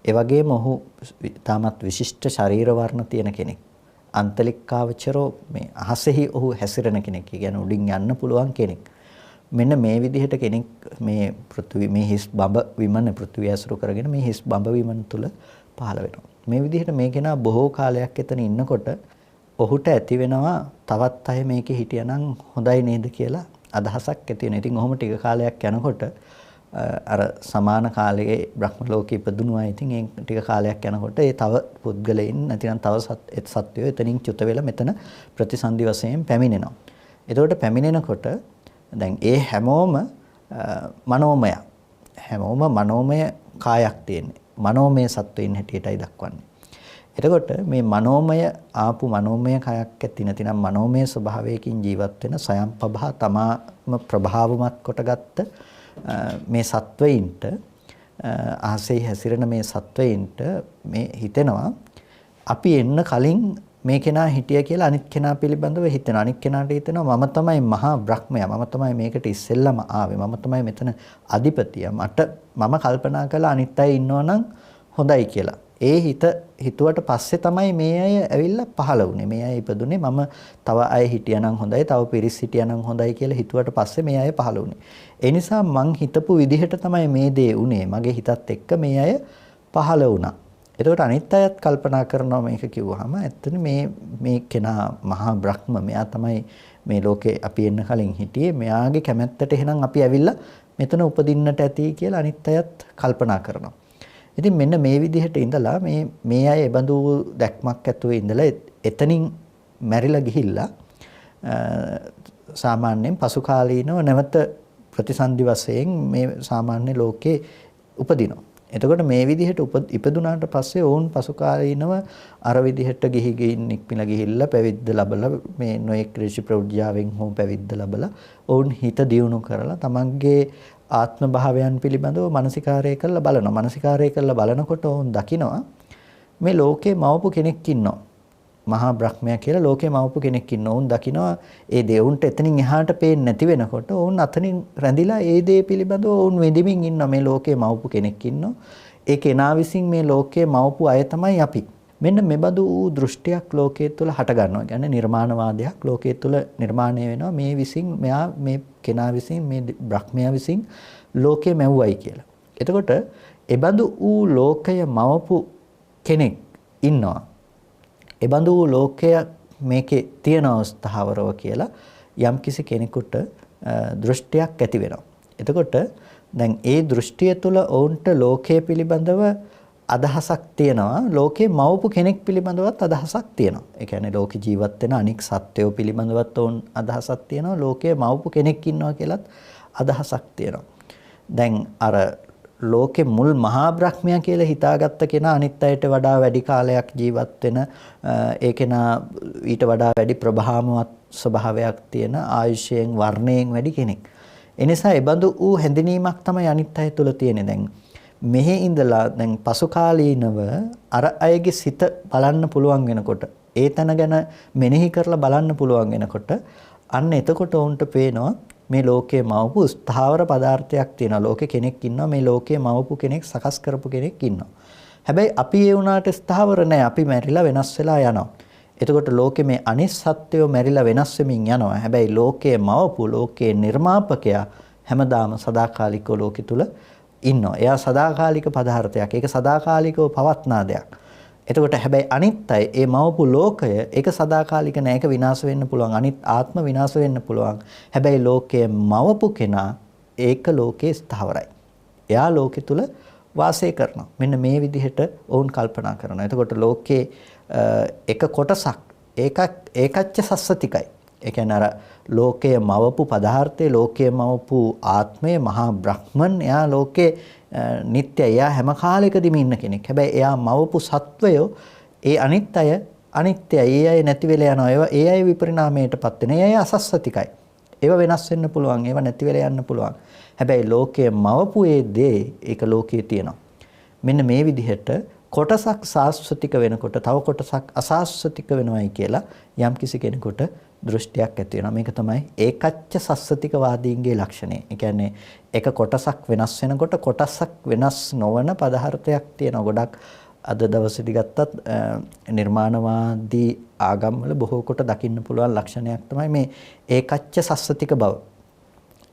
ඒ වගේම ඔහු තාමත් විශිෂ්ට ශරීර වර්ණ තියෙන කෙනෙක්. අන්තලික්කාවචරෝ මේ අහසෙහි ඔහු හැසිරෙන කෙනෙක්. ඒ කියන්නේ උඩින් යන්න පුළුවන් කෙනෙක්. මෙන්න මේ විදිහට කෙනෙක් මේ පෘථිවි මේ හිස් බඹ විමන පෘථිවිය අසුරු කරගෙන මේ හිස් බඹ විමන තුල පහළ වෙනවා. මේ විදිහට මේ කෙනා බොහෝ කාලයක් එතන ඉන්නකොට ඔහුට ඇති වෙනවා තවත් අය මේකේ හිටියනම් හොඳයි නේද කියලා අදහසක් ඇති වෙනවා. ඉතින් ඔහොම ටික කාලයක් යනකොට අර සමාන කාලයේ බ්‍රහ්ම ලෝකෙ ඉපදුණා. ඉතින් ඒ ටික කාලයක් යනකොට ඒ තව පුද්ගලයන් නැතිනම් තව සත්වයෝ එතනින් චුත වෙලා මෙතන ප්‍රතිසන්දි වශයෙන් පැමිණෙනවා. එතකොට පැමිණෙනකොට දැන් ඒ හැමෝම මනෝමය හැමෝම මනෝමය කායක් තියෙන්නේ. මනෝමය සත්වයින් හැටියටයි දක්වන්නේ. එතකොට මේ මනෝමය ආපු මනෝමය කයක් ඇති නැතිනම් මනෝමය ස්වභාවයකින් ජීවත් වෙන සයම්පභා තමාම ප්‍රභාවමත් කොටගත්ත මේ සත්වයින්ට ආසේ හැසිරෙන මේ සත්වයින්ට මේ හිතෙනවා අපි එන්න කලින් මේ කෙනා හිටිය කියලා අනිත් කෙනා පිළිබඳව හිතෙනවා. අනිත් කෙනාට හිතෙනවා මම තමයි මහා බ්‍රහ්මයා. මම තමයි මේකට ඉස්සෙල්ලම ආවේ. මම තමයි මෙතන අධිපතියා. මම කල්පනා කළා අනිත් අය ඉන්නවනම් හොඳයි කියලා. ඒ හිතුවට පස්සේ තමයි මේ අය ඇවිල්ලා පහළ වුණේ. මේ අය ඉපදුනේ මම තව අය හිටියානම් හොඳයි, තව පිරිස් හිටියානම් හොඳයි කියලා හිතුවට පස්සේ මේ අය පහළ වුණේ. ඒ නිසා මං හිතපු විදිහට තමයි මේ දේ උනේ. මගේ හිතත් එක්ක මේ අය පහළ වුණා. එතකොට අනිත් අයත් කල්පනා කරනවා මේක කිව්වහම ඇත්තට මේ කෙනා මහා බ්‍රහ්ම මෙයා තමයි මේ ලෝකේ අපි එන්න කලින් හිටියේ. මෙයාගේ කැමැත්තට එහෙනම් අපි ඇවිල්ලා මෙතන උපදින්නට ඇති කියලා අනිත් අයත් කල්පනා කරනවා. ඉතින් මෙන්න මේ විදිහට ඉඳලා මේ අය එබඳු දැක්මක් ඇතුවේ ඉඳලා එතනින් මැරිලා ගිහිල්ලා සාමාන්‍යයෙන් පසු කාලීනව නැවත ප්‍රතිසන්දි වශයෙන් මේ සාමාන්‍ය ලෝකේ උපදිනවා. එතකොට මේ විදිහට ඉපදුනාට පස්සේ ඔවුන් පසු කාලීනව අර විදිහට ගිහින් නික්මිලා ගිහිල්ලා පැවිද්ද ලැබලා මේ නොඑක් ඍෂි ප්‍රෞಢ්‍යාවෙන් හෝ පැවිද්ද ලැබලා ඔවුන් හිත දියුණු කරලා තමන්ගේ ආත්ම භාවයන් පිළිබඳව මානසිකාරය කරලා බලනවා. මානසිකාරය කරලා බලනකොට ඔවුන් දකිනවා මේ ලෝකේ මවපු කෙනෙක් ඉන්නවා. මහා බ්‍රහ්මයා කියලා ලෝකේ මවපු කෙනෙක් ඉන්නවා. ඔවුන් දකිනවා ඒ දේවුන්ට එතනින් එහාට පේන්නේ නැති වෙනකොට ඔවුන් අතනින් රැඳිලා ඒ දේ පිළිබඳව ඔවුන් වෙදිමින් ඉන්නවා. මේ ලෝකේ මවපු කෙනෙක් ඉන්නවා. ඒ කෙනා විසින් මේ ලෝකේ මවපු අය තමයි අපි. මෙන්න මෙබඳු වූ දෘෂ්ටියක් ලෝකයේ තුල හට ගන්නවා. කියන්නේ නිර්මාණවාදයක් ලෝකයේ තුල නිර්මාණය වෙනවා. මේ විසින් මෙයා මේ කෙනා විසින් මේ බ්‍රහ්මයා විසින් ලෝකේ මැව්වයි කියලා. එතකොට එබඳු වූ ලෝකය මවපු කෙනෙක් ඉන්නවා. එබඳු වූ ලෝකය මේකේ තියෙන අවස්ථාවරව කියලා යම්කිසි කෙනෙකුට දෘෂ්ටියක් ඇති වෙනවා. එතකොට දැන් ඒ දෘෂ්ටිය තුළ ඔවුන්ට ලෝකයේ පිළිබඳව අදහසක් තියෙනවා. ලෝකේ මවපු කෙනෙක් පිළිබඳවත් අදහසක් තියෙනවා. ඒ කියන්නේ ලෝකේ ජීවත් වෙන අනික් සත්වයෝ පිළිබඳවත් ඔවුන් අදහසක් තියෙනවා. ලෝකයේ මවපු කෙනෙක් ඉන්නවා කියලත් අදහසක් තියෙනවා. දැන් අර ලෝකේ මුල් මහා බ්‍රහ්මයා කියලා හිතාගත්ත කෙනා අනිත් අයට වඩා වැඩි කාලයක් ජීවත් වෙන ඒ කෙනා ඊට වඩා වැඩි ප්‍රභාවමත් ස්වභාවයක් තියෙන ආයුෂයෙන් වර්ණයෙන් වැඩි කෙනෙක්. ඒ නිසා ඒබඳු වූ හැඳිනීමක් තමයි අනිත් අය තුල තියෙන්නේ. දැන් මෙහි ඉඳලා දැන් පසු කාලීනව අර අයගේ සිත බලන්න පුළුවන් වෙනකොට ඒ තැන ගැන මෙනෙහි කරලා බලන්න පුළුවන් වෙනකොට අන්න එතකොට උන්ට පේනවා මේ ලෝකයේ මවපු ස්ථාවර පදාර්ථයක් තියෙනවා. ලෝකේ කෙනෙක් ඉන්නවා. මේ ලෝකයේ මවපු කෙනෙක් සකස් කරපු කෙනෙක් ඉන්නවා. හැබැයි අපි ඒ වුණාට ස්ථාවර නැහැ. අපි මැරිලා වෙනස් වෙලා යනවා. එතකොට ලෝකේ මේ අනිත් සත්වයෝ මැරිලා වෙනස් වෙමින් යනවා. හැබැයි ලෝකයේ මවපු ලෝකයේ නිර්මාපකයා හැමදාම සදාකාලිකව ලෝකෙ තුල ඉන්නවා. එයා සදාකාලික පදාර්ථයක්. ඒක සදාකාලිකව පවත්නා දෙයක්. එතකොට හැබැයි අනිත් අය ඒ මවපු ලෝකය ඒක සදාකාලික නෑ. ඒක විනාශ වෙන්න පුළුවන්. අනිත් ආත්ම විනාශ වෙන්න පුළුවන්. හැබැයි ලෝකයේ මවපු කෙනා ඒක ලෝකේ ස්ථාවරයි. එයා ලෝකෙ තුල වාසය කරනවා. මෙන්න මේ විදිහට වුන් කල්පනා කරනවා. එතකොට ලෝකේ එක කොටසක් ඒකච්ච සස්සතිකයි. ඒ කියන්නේ අර ලෝකයේ මවපු පදාර්ථයේ ලෝකයේ මවපු ආත්මය මහා බ්‍රහ්මන් එයා ලෝකේ නිට්ටය. එයා හැම කාලයකදීම ඉන්න කෙනෙක්. හැබැයි එයා මවපු සත්වයෝ ඒ අනිත් අය අනිත්‍යයි. ඒ අය නැති වෙලා යනවා. ඒ අය විපරිණාමයටපත් වෙන. ඒ අය අසස්සතිකයි. ඒව වෙනස් වෙන්න පුළුවන්. ඒව නැති වෙලා යන්න පුළුවන්. හැබැයි ලෝකයේ මවපු ඒ දේ ඒක ලෝකයේ තියෙනවා. මෙන්න මේ විදිහට කොටසක් සාස්වතික වෙනකොට තව කොටසක් අසාස්වතික වෙනවයි කියලා යම්කිසි කෙනෙකුට දෘෂ්ටියක් ඇති වෙනවා. මේක තමයි ඒකච්ච සස්සතික වාදීන්ගේ ලක්ෂණය. ඒ කියන්නේ එක කොටසක් වෙනස් වෙනකොට කොටසක් වෙනස් නොවන පදාර්ථයක් තියෙනවා. ගොඩක් අද දවසේදී ගත්තත් නිර්මාණවාදී ආගම්වල බොහෝ කොට දකින්න පුළුවන් ලක්ෂණයක් තමයි මේ ඒකච්ච සස්සතික බව.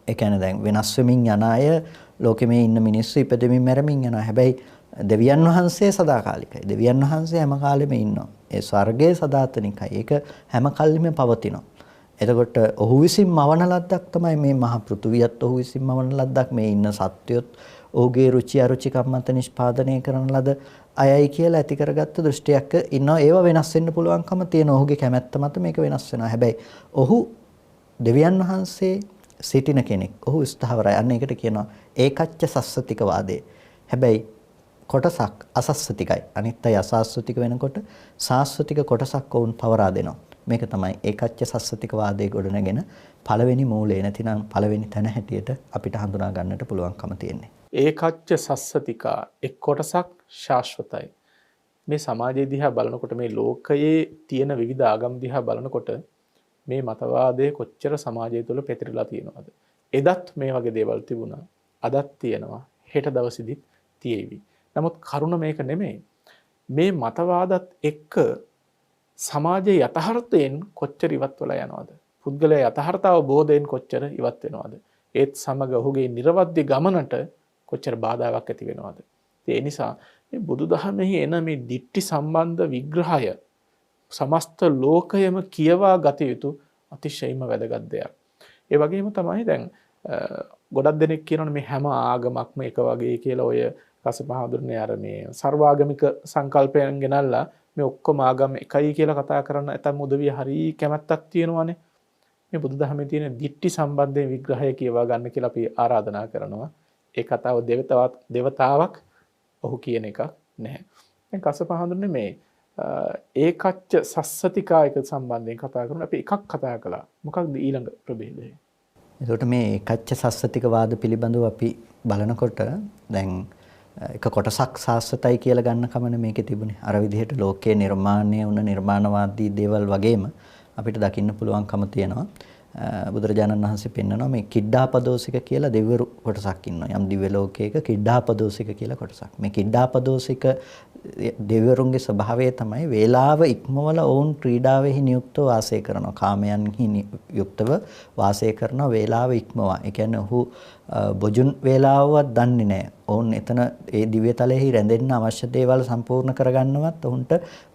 ඒ කියන්නේ දැන් වෙනස් වෙමින් යන අය ලෝකෙ මේ ඉන්න මිනිස්සු ඉපදෙමින් මැරෙමින් යනවා. හැබැයි දෙවියන් වහන්සේ සදාකාලිකයි. දෙවියන් වහන්සේ හැම කාලෙම ඉන්නවා. ඒ ස්වර්ගයේ සදාතනිකයි. ඒක හැම කල්ලිම පවතිනවා. එතකොට ඔහු විසින් මවන ලද්දක් තමයි මේ මහ පෘථුවියත් ඔහු විසින් මවන ලද්දක්. මේ ඉන්න සත්වයොත් ඔහුගේ රුචි අරුචිකම් මත නිෂ්පාදනය කරන ලද අයයි කියලා ඇති කරගත්ත දෘෂ්ටියක් ඉන්නවා. ඒව වෙනස් වෙන්න පුළුවන්කම තියෙන ඔහුගේ කැමැත්ත මත මේක වෙනස් වෙනවා. හැබැයි ඔහු දෙවියන් වහන්සේ සිටින කෙනෙක්. ඔහු ස්ථාවරයි. අන්න ඒකට කියනවා ඒකච්ච සස්සතික වාදේ. හැබැයි කොටසක් අසස්සතිකයි. අනිත් අය අසස්සතික වෙනකොට සාස්සතික කොටසක් වුන් පවරා දෙනවා. මේක තමයි ඒකච්ච සස්සතික වාදයේ ගොඩනගෙන පළවෙනි මූලය නැතිනම් පළවෙනි තැන හැටියට අපිට හඳුනා ගන්නට පුළුවන්කම තියෙන්නේ. ඒකච්ච සස්සතිකා එක් කොටසක් ශාශ්වතයි. මේ සමාජය දිහා බලනකොට මේ ලෝකයේ තියෙන විවිධ ආගම් දිහා බලනකොට මේ මතවාදය කොච්චර සමාජය තුළ පැතිරලා තියෙනවද? එදත් මේ වගේ දේවල් තිබුණා. අදත් තියෙනවා. හෙට දවසේදීත් තියෙවි. නමුත් කරුණ මේක නෙමෙයි. මේ මතවාදත් එක්ක සමාජයේ යථාර්ථයෙන් කොච්චර ඉවත් වෙලා යනවද? පුද්ගලයා යථාර්ථ අවබෝධයෙන් කොච්චර ඉවත් වෙනවද? ඒත් සමග ඔහුගේ නිර්වද්‍ය ගමනට කොච්චර බාධාවක් ඇති වෙනවද? ඒ නිසා මේ බුදුදහමෙහි එන මේ දිට්ඨි සම්බන්ධ විග්‍රහය සමස්ත ලෝකයම කියවා ගත යුතු අතිශයින්ම වැදගත් දෙයක්. ඒ වගේම තමයි දැන් ගොඩක් දෙනෙක් කියනවනේ මේ හැම ආගමක්ම එක වගේ කියලා. ඔය කසපහඳුරනේ අර මේ සර්වාගමික සංකල්පයන් ගෙනල්ලා මේ ඔක්කොම ආගම් එකයි කියලා කතා කරන ඇතම් උදවිය හරි කැමැත්තක් තියෙනවානේ. මේ බුදුදහමේ තියෙන දිට්ඨි සම්බන්ධයෙන් විග්‍රහය කියවා ගන්න කියලා අපි ආරාධනා කරනවා. ඒ කතාව දෙවතාවක් ඔහු කියන එකක් නැහැ. දැන් කසපහඳුරනේ මේ ඒකච්ච සස්සතිකායක සම්බන්ධයෙන් කතා කරන අපි එකක් කතා කළා. මොකක්ද ඊළඟ ප්‍රභේදය? එතකොට මේ ඒකච්ච සස්සතික වාද පිළිබඳව අපි බලනකොට දැන් එක කොටසක් සාස්වතයි කියලා ගන්න කමන මේකේ තිබුණේ. අර විදිහට ලෝකයේ නිර්මාණය වුණ නිර්මාණවාදී දේවල් වගේම අපිට දකින්න පුළුවන්කම තියෙනවා. බුදුරජාණන් වහන්සේ පෙන්නනවා මේ කිඩ්ඩාපදෝසික කියලා දෙවිවරු කොටසක් ඉන්නවා. යම් දිව්‍ය ලෝකයක කිඩ්ඩාපදෝසික කියලා කොටසක්. මේ කිඩ්ඩාපදෝසික දෙවිවරුන්ගේ ස්වභාවය තමයි වේලාව ඉක්මවල ඔවුන් ක්‍රීඩාවෙහි නියුක්තව වාසය කරනවා. කාමයන්හි යුක්තව වාසය කරන වේලාව ඉක්මවා. ඒ කියන්නේ ඔහු බොජුන් වේලාවවත් දන්නේ නැහැ. ඔවුන් එතන ඒ දිව්‍ය තලෙහි රැඳෙන්න අවශ්‍ය දේවල් සම්පූර්ණ කරගන්නවත් ඔවුන්ට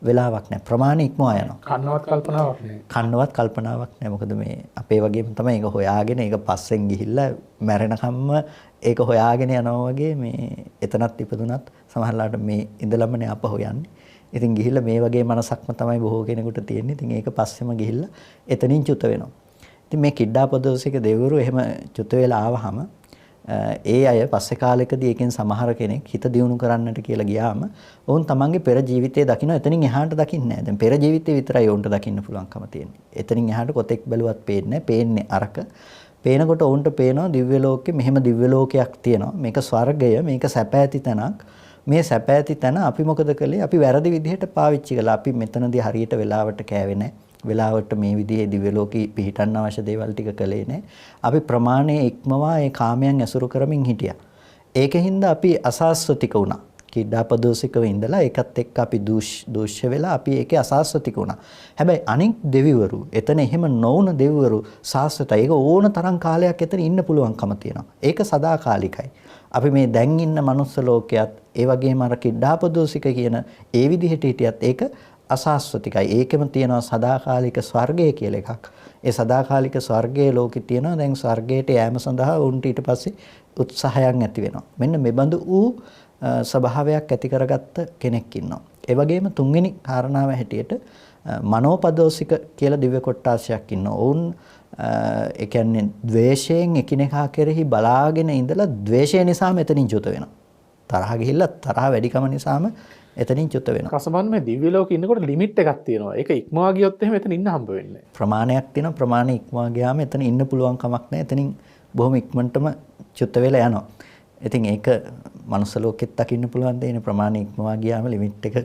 වෙලාවක් නැහැ. ප්‍රමාණ ඉක්මවා යනවා. කන්නවත් කල්පනාවක් නැහැ. කන්නවත් කල්පනාවක් නැහැ. මොකද මේ අපේ වගේම තමයි ඒක හොයාගෙන ඒක පස්සෙන් ගිහිල්ලා මැරෙනකම්ම ඒක හොයාගෙන යනවා වගේ මේ එතනත් ඉපදුනත් සමහරලාට මේ ඉඳලමනේ අපහො යන්නේ. ඉතින් ගිහිල්ලා මේ වගේ මනසක්ම තමයි බොහෝ කෙනෙකුට තියෙන්නේ. ඉතින් ඒක පස්සෙම ගිහිල්ලා එතනින් චුත වෙනවා. ඉතින් මේ කිඩ්ඩාපදෝසික දෙවිවරු එහෙම චුත වෙලා ආවහම ඒ අය පස්සේ කාලෙකදී එකෙන් සමහර කෙනෙක් හිත දියුණු කරන්නට කියලා ගියාම වුන් තමන්ගේ පෙර ජීවිතය දකින්න එතනින් එහාට දකින්නේ නැහැ. දැන් පෙර ජීවිතේ විතරයි වුන්ට දකින්න පුළුවන්කම තියෙන්නේ. එතනින් එහාට කොතෙක් බැලුවත් පේන්නේ නැහැ. පේන්නේ අරක. පේනකොට වුන්ට පේනවා දිව්‍ය ලෝකෙ මෙහෙම දිව්‍ය ලෝකයක් තියෙනවා. මේක ස්වර්ගය, මේක සැප ඇති තැනක්. මේ සැප ඇති තැන අපි මොකද කළේ? අපි වැරදි විදිහට පාවිච්චි කළා. අපි මෙතනදී හරියට වෙලාවට කෑවේ නැහැ. වෙලාවට මේ විදිහේ දිව්‍ය ලෝකෙ පිහිටන්න අවශ්‍ය දේවල් ටික කළේ නැහැ. අපි ප්‍රමාණයේ ඉක්මවා ඒ කාමයන් ඇසුරු කරමින් හිටියා. ඒකෙන්ද අපි අසාස්වතික වුණා. කිඩ්ඩාපදෝසිකව ඉඳලා ඒකත් එක්ක අපි දූෂ්‍ය වෙලා අපි ඒකේ අසාස්වතික වුණා. හැබැයි අනික් දෙවිවරු එතන එහෙම නොවුන දෙවිවරු සාස්වතයි. ඒක ඕන තරම් කාලයක් එතන ඉන්න පුළුවන්කම තියෙනවා. ඒක සදාකාලිකයි. අපි මේ දැන් ඉන්න මනුස්ස ලෝකයක් ඒ වගේම අර කිඩ්ඩාපදෝසික කියන ඒ විදිහට හිටියත් ඒක අසාස්වතිකයි. ඒකෙම තියෙනවා සදාකාලික ස්වර්ගය කියලා එකක්. ඒ සදාකාලික ස්වර්ගයේ ලෝකෙ තියෙනවා. දැන් ස්වර්ගයට යෑම සඳහා උන්ට ඊට පස්සේ උත්සාහයක් ඇති වෙනවා. මෙන්න මෙබඳු වූ ස්වභාවයක් ඇති කරගත්ත කෙනෙක් ඉන්නවා. ඒ වගේම තුන්වෙනි කාරණාව හැටියට මනෝපදෝසික කියලා දිව්‍ය කොට්ටාශයක් ඉන්නවා. ඔවුන් ඒ කියන්නේ ද්වේෂයෙන් එකිනෙකා කෙරෙහි බලාගෙන ඉඳලා ද්වේෂය නිසා මෙතනින් චුත වෙනවා. තරහ ගිහිල්ලා තරහ වැඩිකම නිසාම එතනින් චුත වෙනවා. කසබන් මේ දිව්‍ය ලෝකෙ ඉන්නකොට ලිමිට් එකක් තියෙනවා. ඒක ඉක්මවා ගියොත් එහෙම එතන ඉන්න හම්බ වෙන්නේ නැහැ. ප්‍රමාණයක් තියෙනවා. ප්‍රමාණය ඉක්මවා ගියාම එතන ඉන්න පුළුවන් කමක් නැහැ. එතනින් බොහොම ඉක්මනටම චුත වෙලා යනවා. ඉතින් ඒක මනුස්ස ලෝකෙත් දකින්න පුළුවන් දෙයිනේ. ප්‍රමාණය ඉක්මවා ගියාම ලිමිට් එක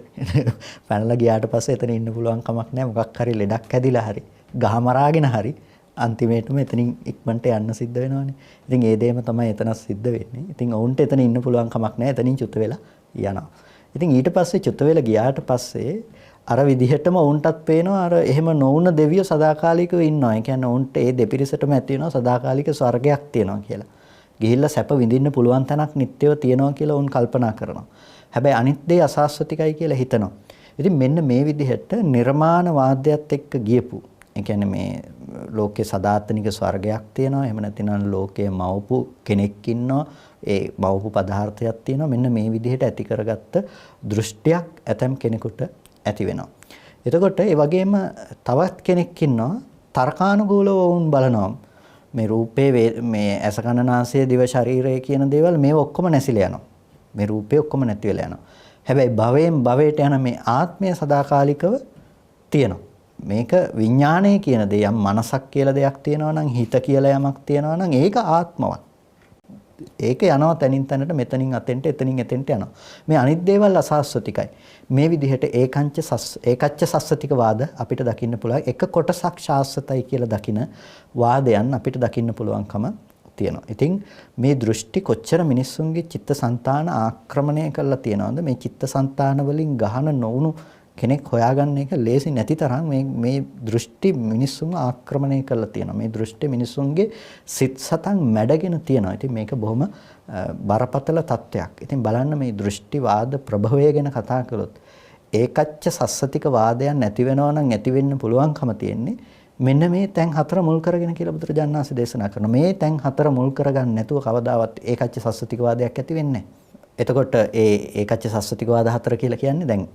පැනලා ගියාට පස්සේ එතන ඉන්න පුළුවන් කමක් නැහැ. මොකක් හරි ලෙඩක් ඇදිලා හරි ගහ මරාගෙන හරි අන්තිමේටම එතනින් ඉක්මනට යන්න සිද්ධ වෙනවානේ. ඉතින් ඒ දෙයම තමයි එතන සිද්ධ වෙන්නේ. ඉතින් ඔවුන්ට එතන ඉන්න පුළුවන් කමක් නැහැ. එතනින් චුත වෙලා යනවා. ඉතින් ඊට පස්සේ චුත වෙලා ගියාට පස්සේ අර විදිහටම ඔවුන්ටත් පේනවා අර එහෙම නොවුන දෙවියෝ සදාකාලිකව ඉන්නවා. ඒ කියන්නේ ඔවුන්ට ඒ දෙපිරිසටම ඇති වෙනවා සදාකාලික ස්වර්ගයක් තියෙනවා කියලා. ගිහිල්ලා සැප විඳින්න පුළුවන් තැනක් නිත්‍යව තියෙනවා කියලා ඔවුන් කල්පනා කරනවා. හැබැයි අනිත් දේ අසාස්වතිකයි කියලා හිතනවා. ඉතින් මෙන්න මේ විදිහට නිර්මාණ වාදයට එක්ක ගියපු. ඒ කියන්නේ මේ ලෝකේ සදාතනික ස්වර්ගයක් තියෙනවා. එහෙම නැතිනම් ලෝකයේ මවපු කෙනෙක් ඉන්නවා. ඒ මවපු පදාර්ථයක් තියෙනවා. මෙන්න මේ විදිහට ඇති කරගත්ත දෘෂ්ටියක් ඇතම් කෙනෙකුට ඇති වෙනවා. එතකොට ඒ වගේම තවත් කෙනෙක් ඉන්නවා තර්කානුකූලව වුන් බලනවා. මේ රූපේ මේ ඇස කන නාසය දිව ශරීරය කියන දේවල් මේව ඔක්කොම නැසිලා යනවා. මේ රූපේ ඔක්කොම නැති වෙලා යනවා. හැබැයි භවයෙන් භවයට යන මේ ආත්මය සදාකාලිකව තියෙනවා. මේක විඥාණය කියන දේ යම් මනසක් කියලා දෙයක් තියෙනවා නම් හිත කියලා යමක් තියෙනවා නම් ඒක ආත්මවත්. ඒක යනවා තනින් තනට මෙතනින් අතෙන්ට එතනින් එතෙන්ට යනවා. මේ අනිත් දේවල් අසාස්වතිකයි. මේ විදිහට ඒකච්ච සස්සතික වාද අපිට දකින්න පුළුවන්. එක කොටසක් ශාස්වතයි කියලා දකින වාදයන් අපිට දකින්න පුළුවන්කම තියෙනවා. ඉතින් මේ දෘෂ්ටි කොච්චර මිනිස්සුන්ගේ චිත්තසංතාන ආක්‍රමණය කරලා තියෙනවද? මේ චිත්තසංතාන වලින් ගහන නොවුණු කෙනෙක් හොයාගන්න එක ලේසි නැති තරම් මේ දෘෂ්ටි මිනිස්සුන්ව ආක්‍රමණය කරලා තියෙනවා. මේ දෘෂ්ටි මිනිස්සුන්ගේ සිත් සතන් මැඩගෙන තියෙනවා. ඉතින් මේක බොහොම බරපතල තත්ත්වයක්. ඉතින් බලන්න මේ දෘෂ්ටිවාද ප්‍රභවය ගැන කතා කළොත් ඒකච්ච සස්සතික වාදයන් නැති වෙනවා නම් ඇති වෙන්න පුළුවන්කම තියෙන්නේ මෙන්න මේ තැන් හතර මුල් කරගෙන කියලා බුදුරජාණන් වහන්සේ දේශනා කරනවා. මේ තැන් හතර මුල් කරගන්න නැතුව කවදාවත් ඒකච්ච සස්සතික වාදයක් ඇති වෙන්නේ නැහැ. එතකොට ඒකච්ච සස්සතික වාද හතර කියලා කියන්නේ දැන්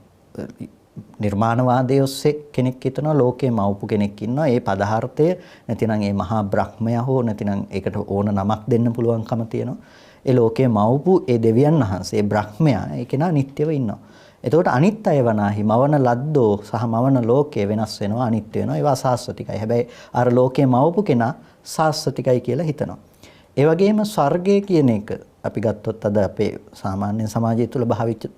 නිර්මාණවාදයේ ඔස්සේ කෙනෙක් හිතනවා ලෝකේ මවපු කෙනෙක් ඉන්නවා. ඒ පදාර්ථය නැතිනම් ඒ මහා බ්‍රහ්මයා හෝ නැතිනම් ඒකට ඕන නමක් දෙන්න පුළුවන්කම තියෙනවා. ඒ ලෝකේ මවපු ඒ දෙවියන් වහන්සේ බ්‍රහ්මයා ඒ කෙනා නිට්ටයව ඉන්නවා. එතකොට අනිත් අය වනාහි මවන ලද්දෝ සහ මවන ලෝකය වෙනස් වෙනවා අනිත්‍ය වෙනවා. ඒවා සාස්වතිකයි. හැබැයි අර ලෝකේ මවපු කෙනා සාස්වතිකයි කියලා හිතනවා. ඒ වගේම ස්වර්ගය කියන එක අපි ගත්තොත් අද අපේ සාමාන්‍ය සමාජය තුළ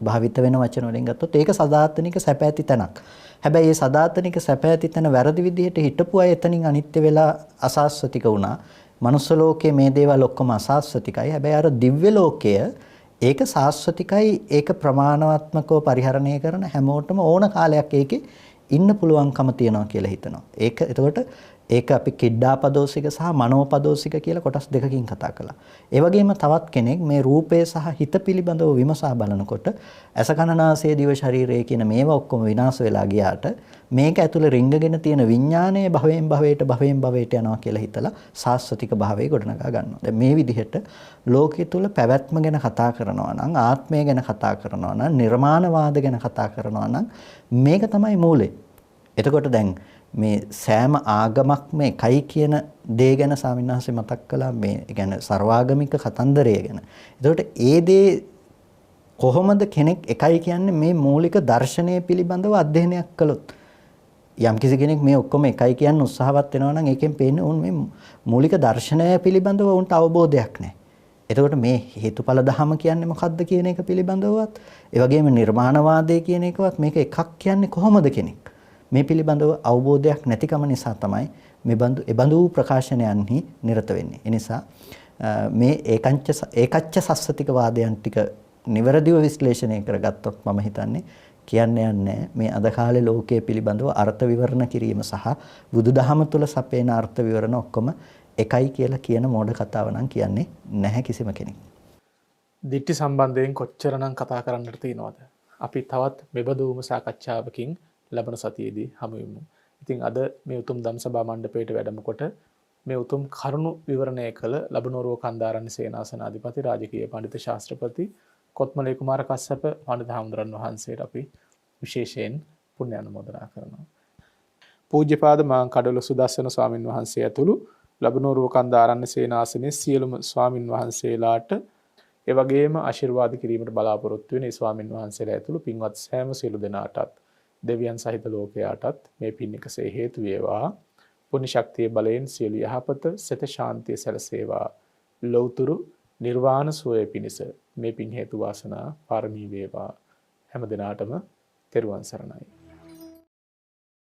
භාවිත වෙන වචන වලින් ගත්තොත් ඒක සදාතනික සැප ඇති තැනක්. හැබැයි මේ සදාතනික සැප ඇති තැන වැරදි විදිහට හිටපු අය එතනින් අනිත්‍ය වෙලා අසාස්වතික වුණා. මනුස්ස ලෝකයේ මේ දේවල් ඔක්කොම අසාස්වතිකයි. හැබැයි අර දිව්‍ය ලෝකය ඒක සාස්වතිකයි. ඒක ප්‍රමාණාත්මකව පරිහරණය කරන හැමෝටම ඕන කාලයක් ඒකේ ඉන්න පුළුවන්කම තියනවා කියලා හිතනවා. ඒක එතකොට ඒක අපි කිඩ්ඩාපදෝසික සහ මනෝපදෝසික කියලා කොටස් දෙකකින් කතා කළා. ඒ වගේම තවත් කෙනෙක් මේ රූපය සහ හිත පිළිබඳව විමසා බලනකොට අසකනනාසය දිව ශරීරය කියන මේවා ඔක්කොම විනාශ වෙලා ගියාට මේක ඇතුලේ රිංගගෙන තියෙන විඥානය භවයෙන් භවයට යනවා කියලා හිතලා සාස්වතික භාවයේ ගොඩනගා ගන්නවා. දැන් මේ විදිහට ලෝකයේ තුල පැවැත්ම ගැන කතා කරනවා නම් ආත්මය ගැන කතා කරනවා නම් නිර්මාණවාද ගැන කතා කරනවා නම් මේක තමයි මූලය. එතකොට දැන් මේ සෑම ආගමක්ම එකයි කියන දේ ගැන ස්වාමීන් වහන්සේ මතක් කළා මේ කියන්නේ සර්වාගමික කතන්දරය ගැන. එතකොට ඒ දේ කොහොමද කෙනෙක් එකයි කියන්නේ මේ මූලික දර්ශනය පිළිබඳව අධ්‍යයනයක් කළොත් යම් කිසි කෙනෙක් මේ ඔක්කොම එකයි කියන්න උත්සාහවත් වෙනවා නම් ඒකෙන් පේන්නේ උන් මේ මූලික දර්ශනය පිළිබඳව උන්ට අවබෝධයක් නැහැ. එතකොට මේ හේතුඵල ධම කියන්නේ මොකක්ද කියන එක පිළිබඳවවත් ඒ වගේම නිර්මාණවාදය කියන එකවත් මේක එකක් කියන්නේ කොහොමද කෙනෙක් මේ පිළිබඳව අවබෝධයක් නැතිකම නිසා තමයි මේ බඳු ප්‍රකාශනයන්හි නිරත වෙන්නේ. ඒ නිසා මේ ඒකච්ච සස්සතික වාදයන් ටික නිවැරදිව විශ්ලේෂණය කරගත්තොත් මම හිතන්නේ කියන්න යන්නේ මේ අද කාලේ ලෝකයේ පිළිබඳව අර්ථ විවරණ කිරීම සහ බුදුදහම තුල සපේන අර්ථ විවරණ ඔක්කොම එකයි කියලා කියන මෝඩ කතාව නම් කියන්නේ නැහැ කිසිම කෙනෙක්. දිට්ඨි සම්බන්ධයෙන් කොච්චරනම් කතා කරන්නට තියෙනවද? අපි තවත් මෙබඳුම සාකච්ඡාවකින් ලබන සතියේදී හමු වෙමු. ඉතින් අද මේ උතුම් ධම්සභා මණ්ඩපයට වැඩම කොට මේ උතුම් කරුණු විවරණය කළ ලබනෝරුව කන්දාරණ්‍ය සේනාසනාධිපති රාජකීය පඬිතු ශාස්ත්‍රපති කොත්මලේ කුමාර කස්සප පඬිතු හාමුදුරන් වහන්සේට අපි විශේෂයෙන් පුණ්‍ය අනුමෝදනා කරනවා. පූජ්‍යපාද මාං කඩොල සුදස්සන ස්වාමින් වහන්සේ ඇතුළු ලබනෝරුව කන්දාරණ්‍ය සේනාසනයේ සියලුම ස්වාමින් වහන්සේලාට ඒ වගේම ආශිර්වාද කිරීමට බලාපොරොත්තු වෙන ස්වාමින් වහන්සේලා ඇතුළු පින්වත් සෑම සියලු දෙනාටත් දෙවියන් සහිත ලෝකයාටත් මේ පින් එකසේ හේතු වේවා. පුණ්‍ය ශක්තිය බලයෙන් සියලු යහපත සෙත ශාන්තිය සැලසේවා. ලෞතුරු නිර්වාණ සුවය පිණිස මේ පින් හේතු වාසනා පාරමී වේවා. හැම දිනාටම තෙරුවන් සරණයි.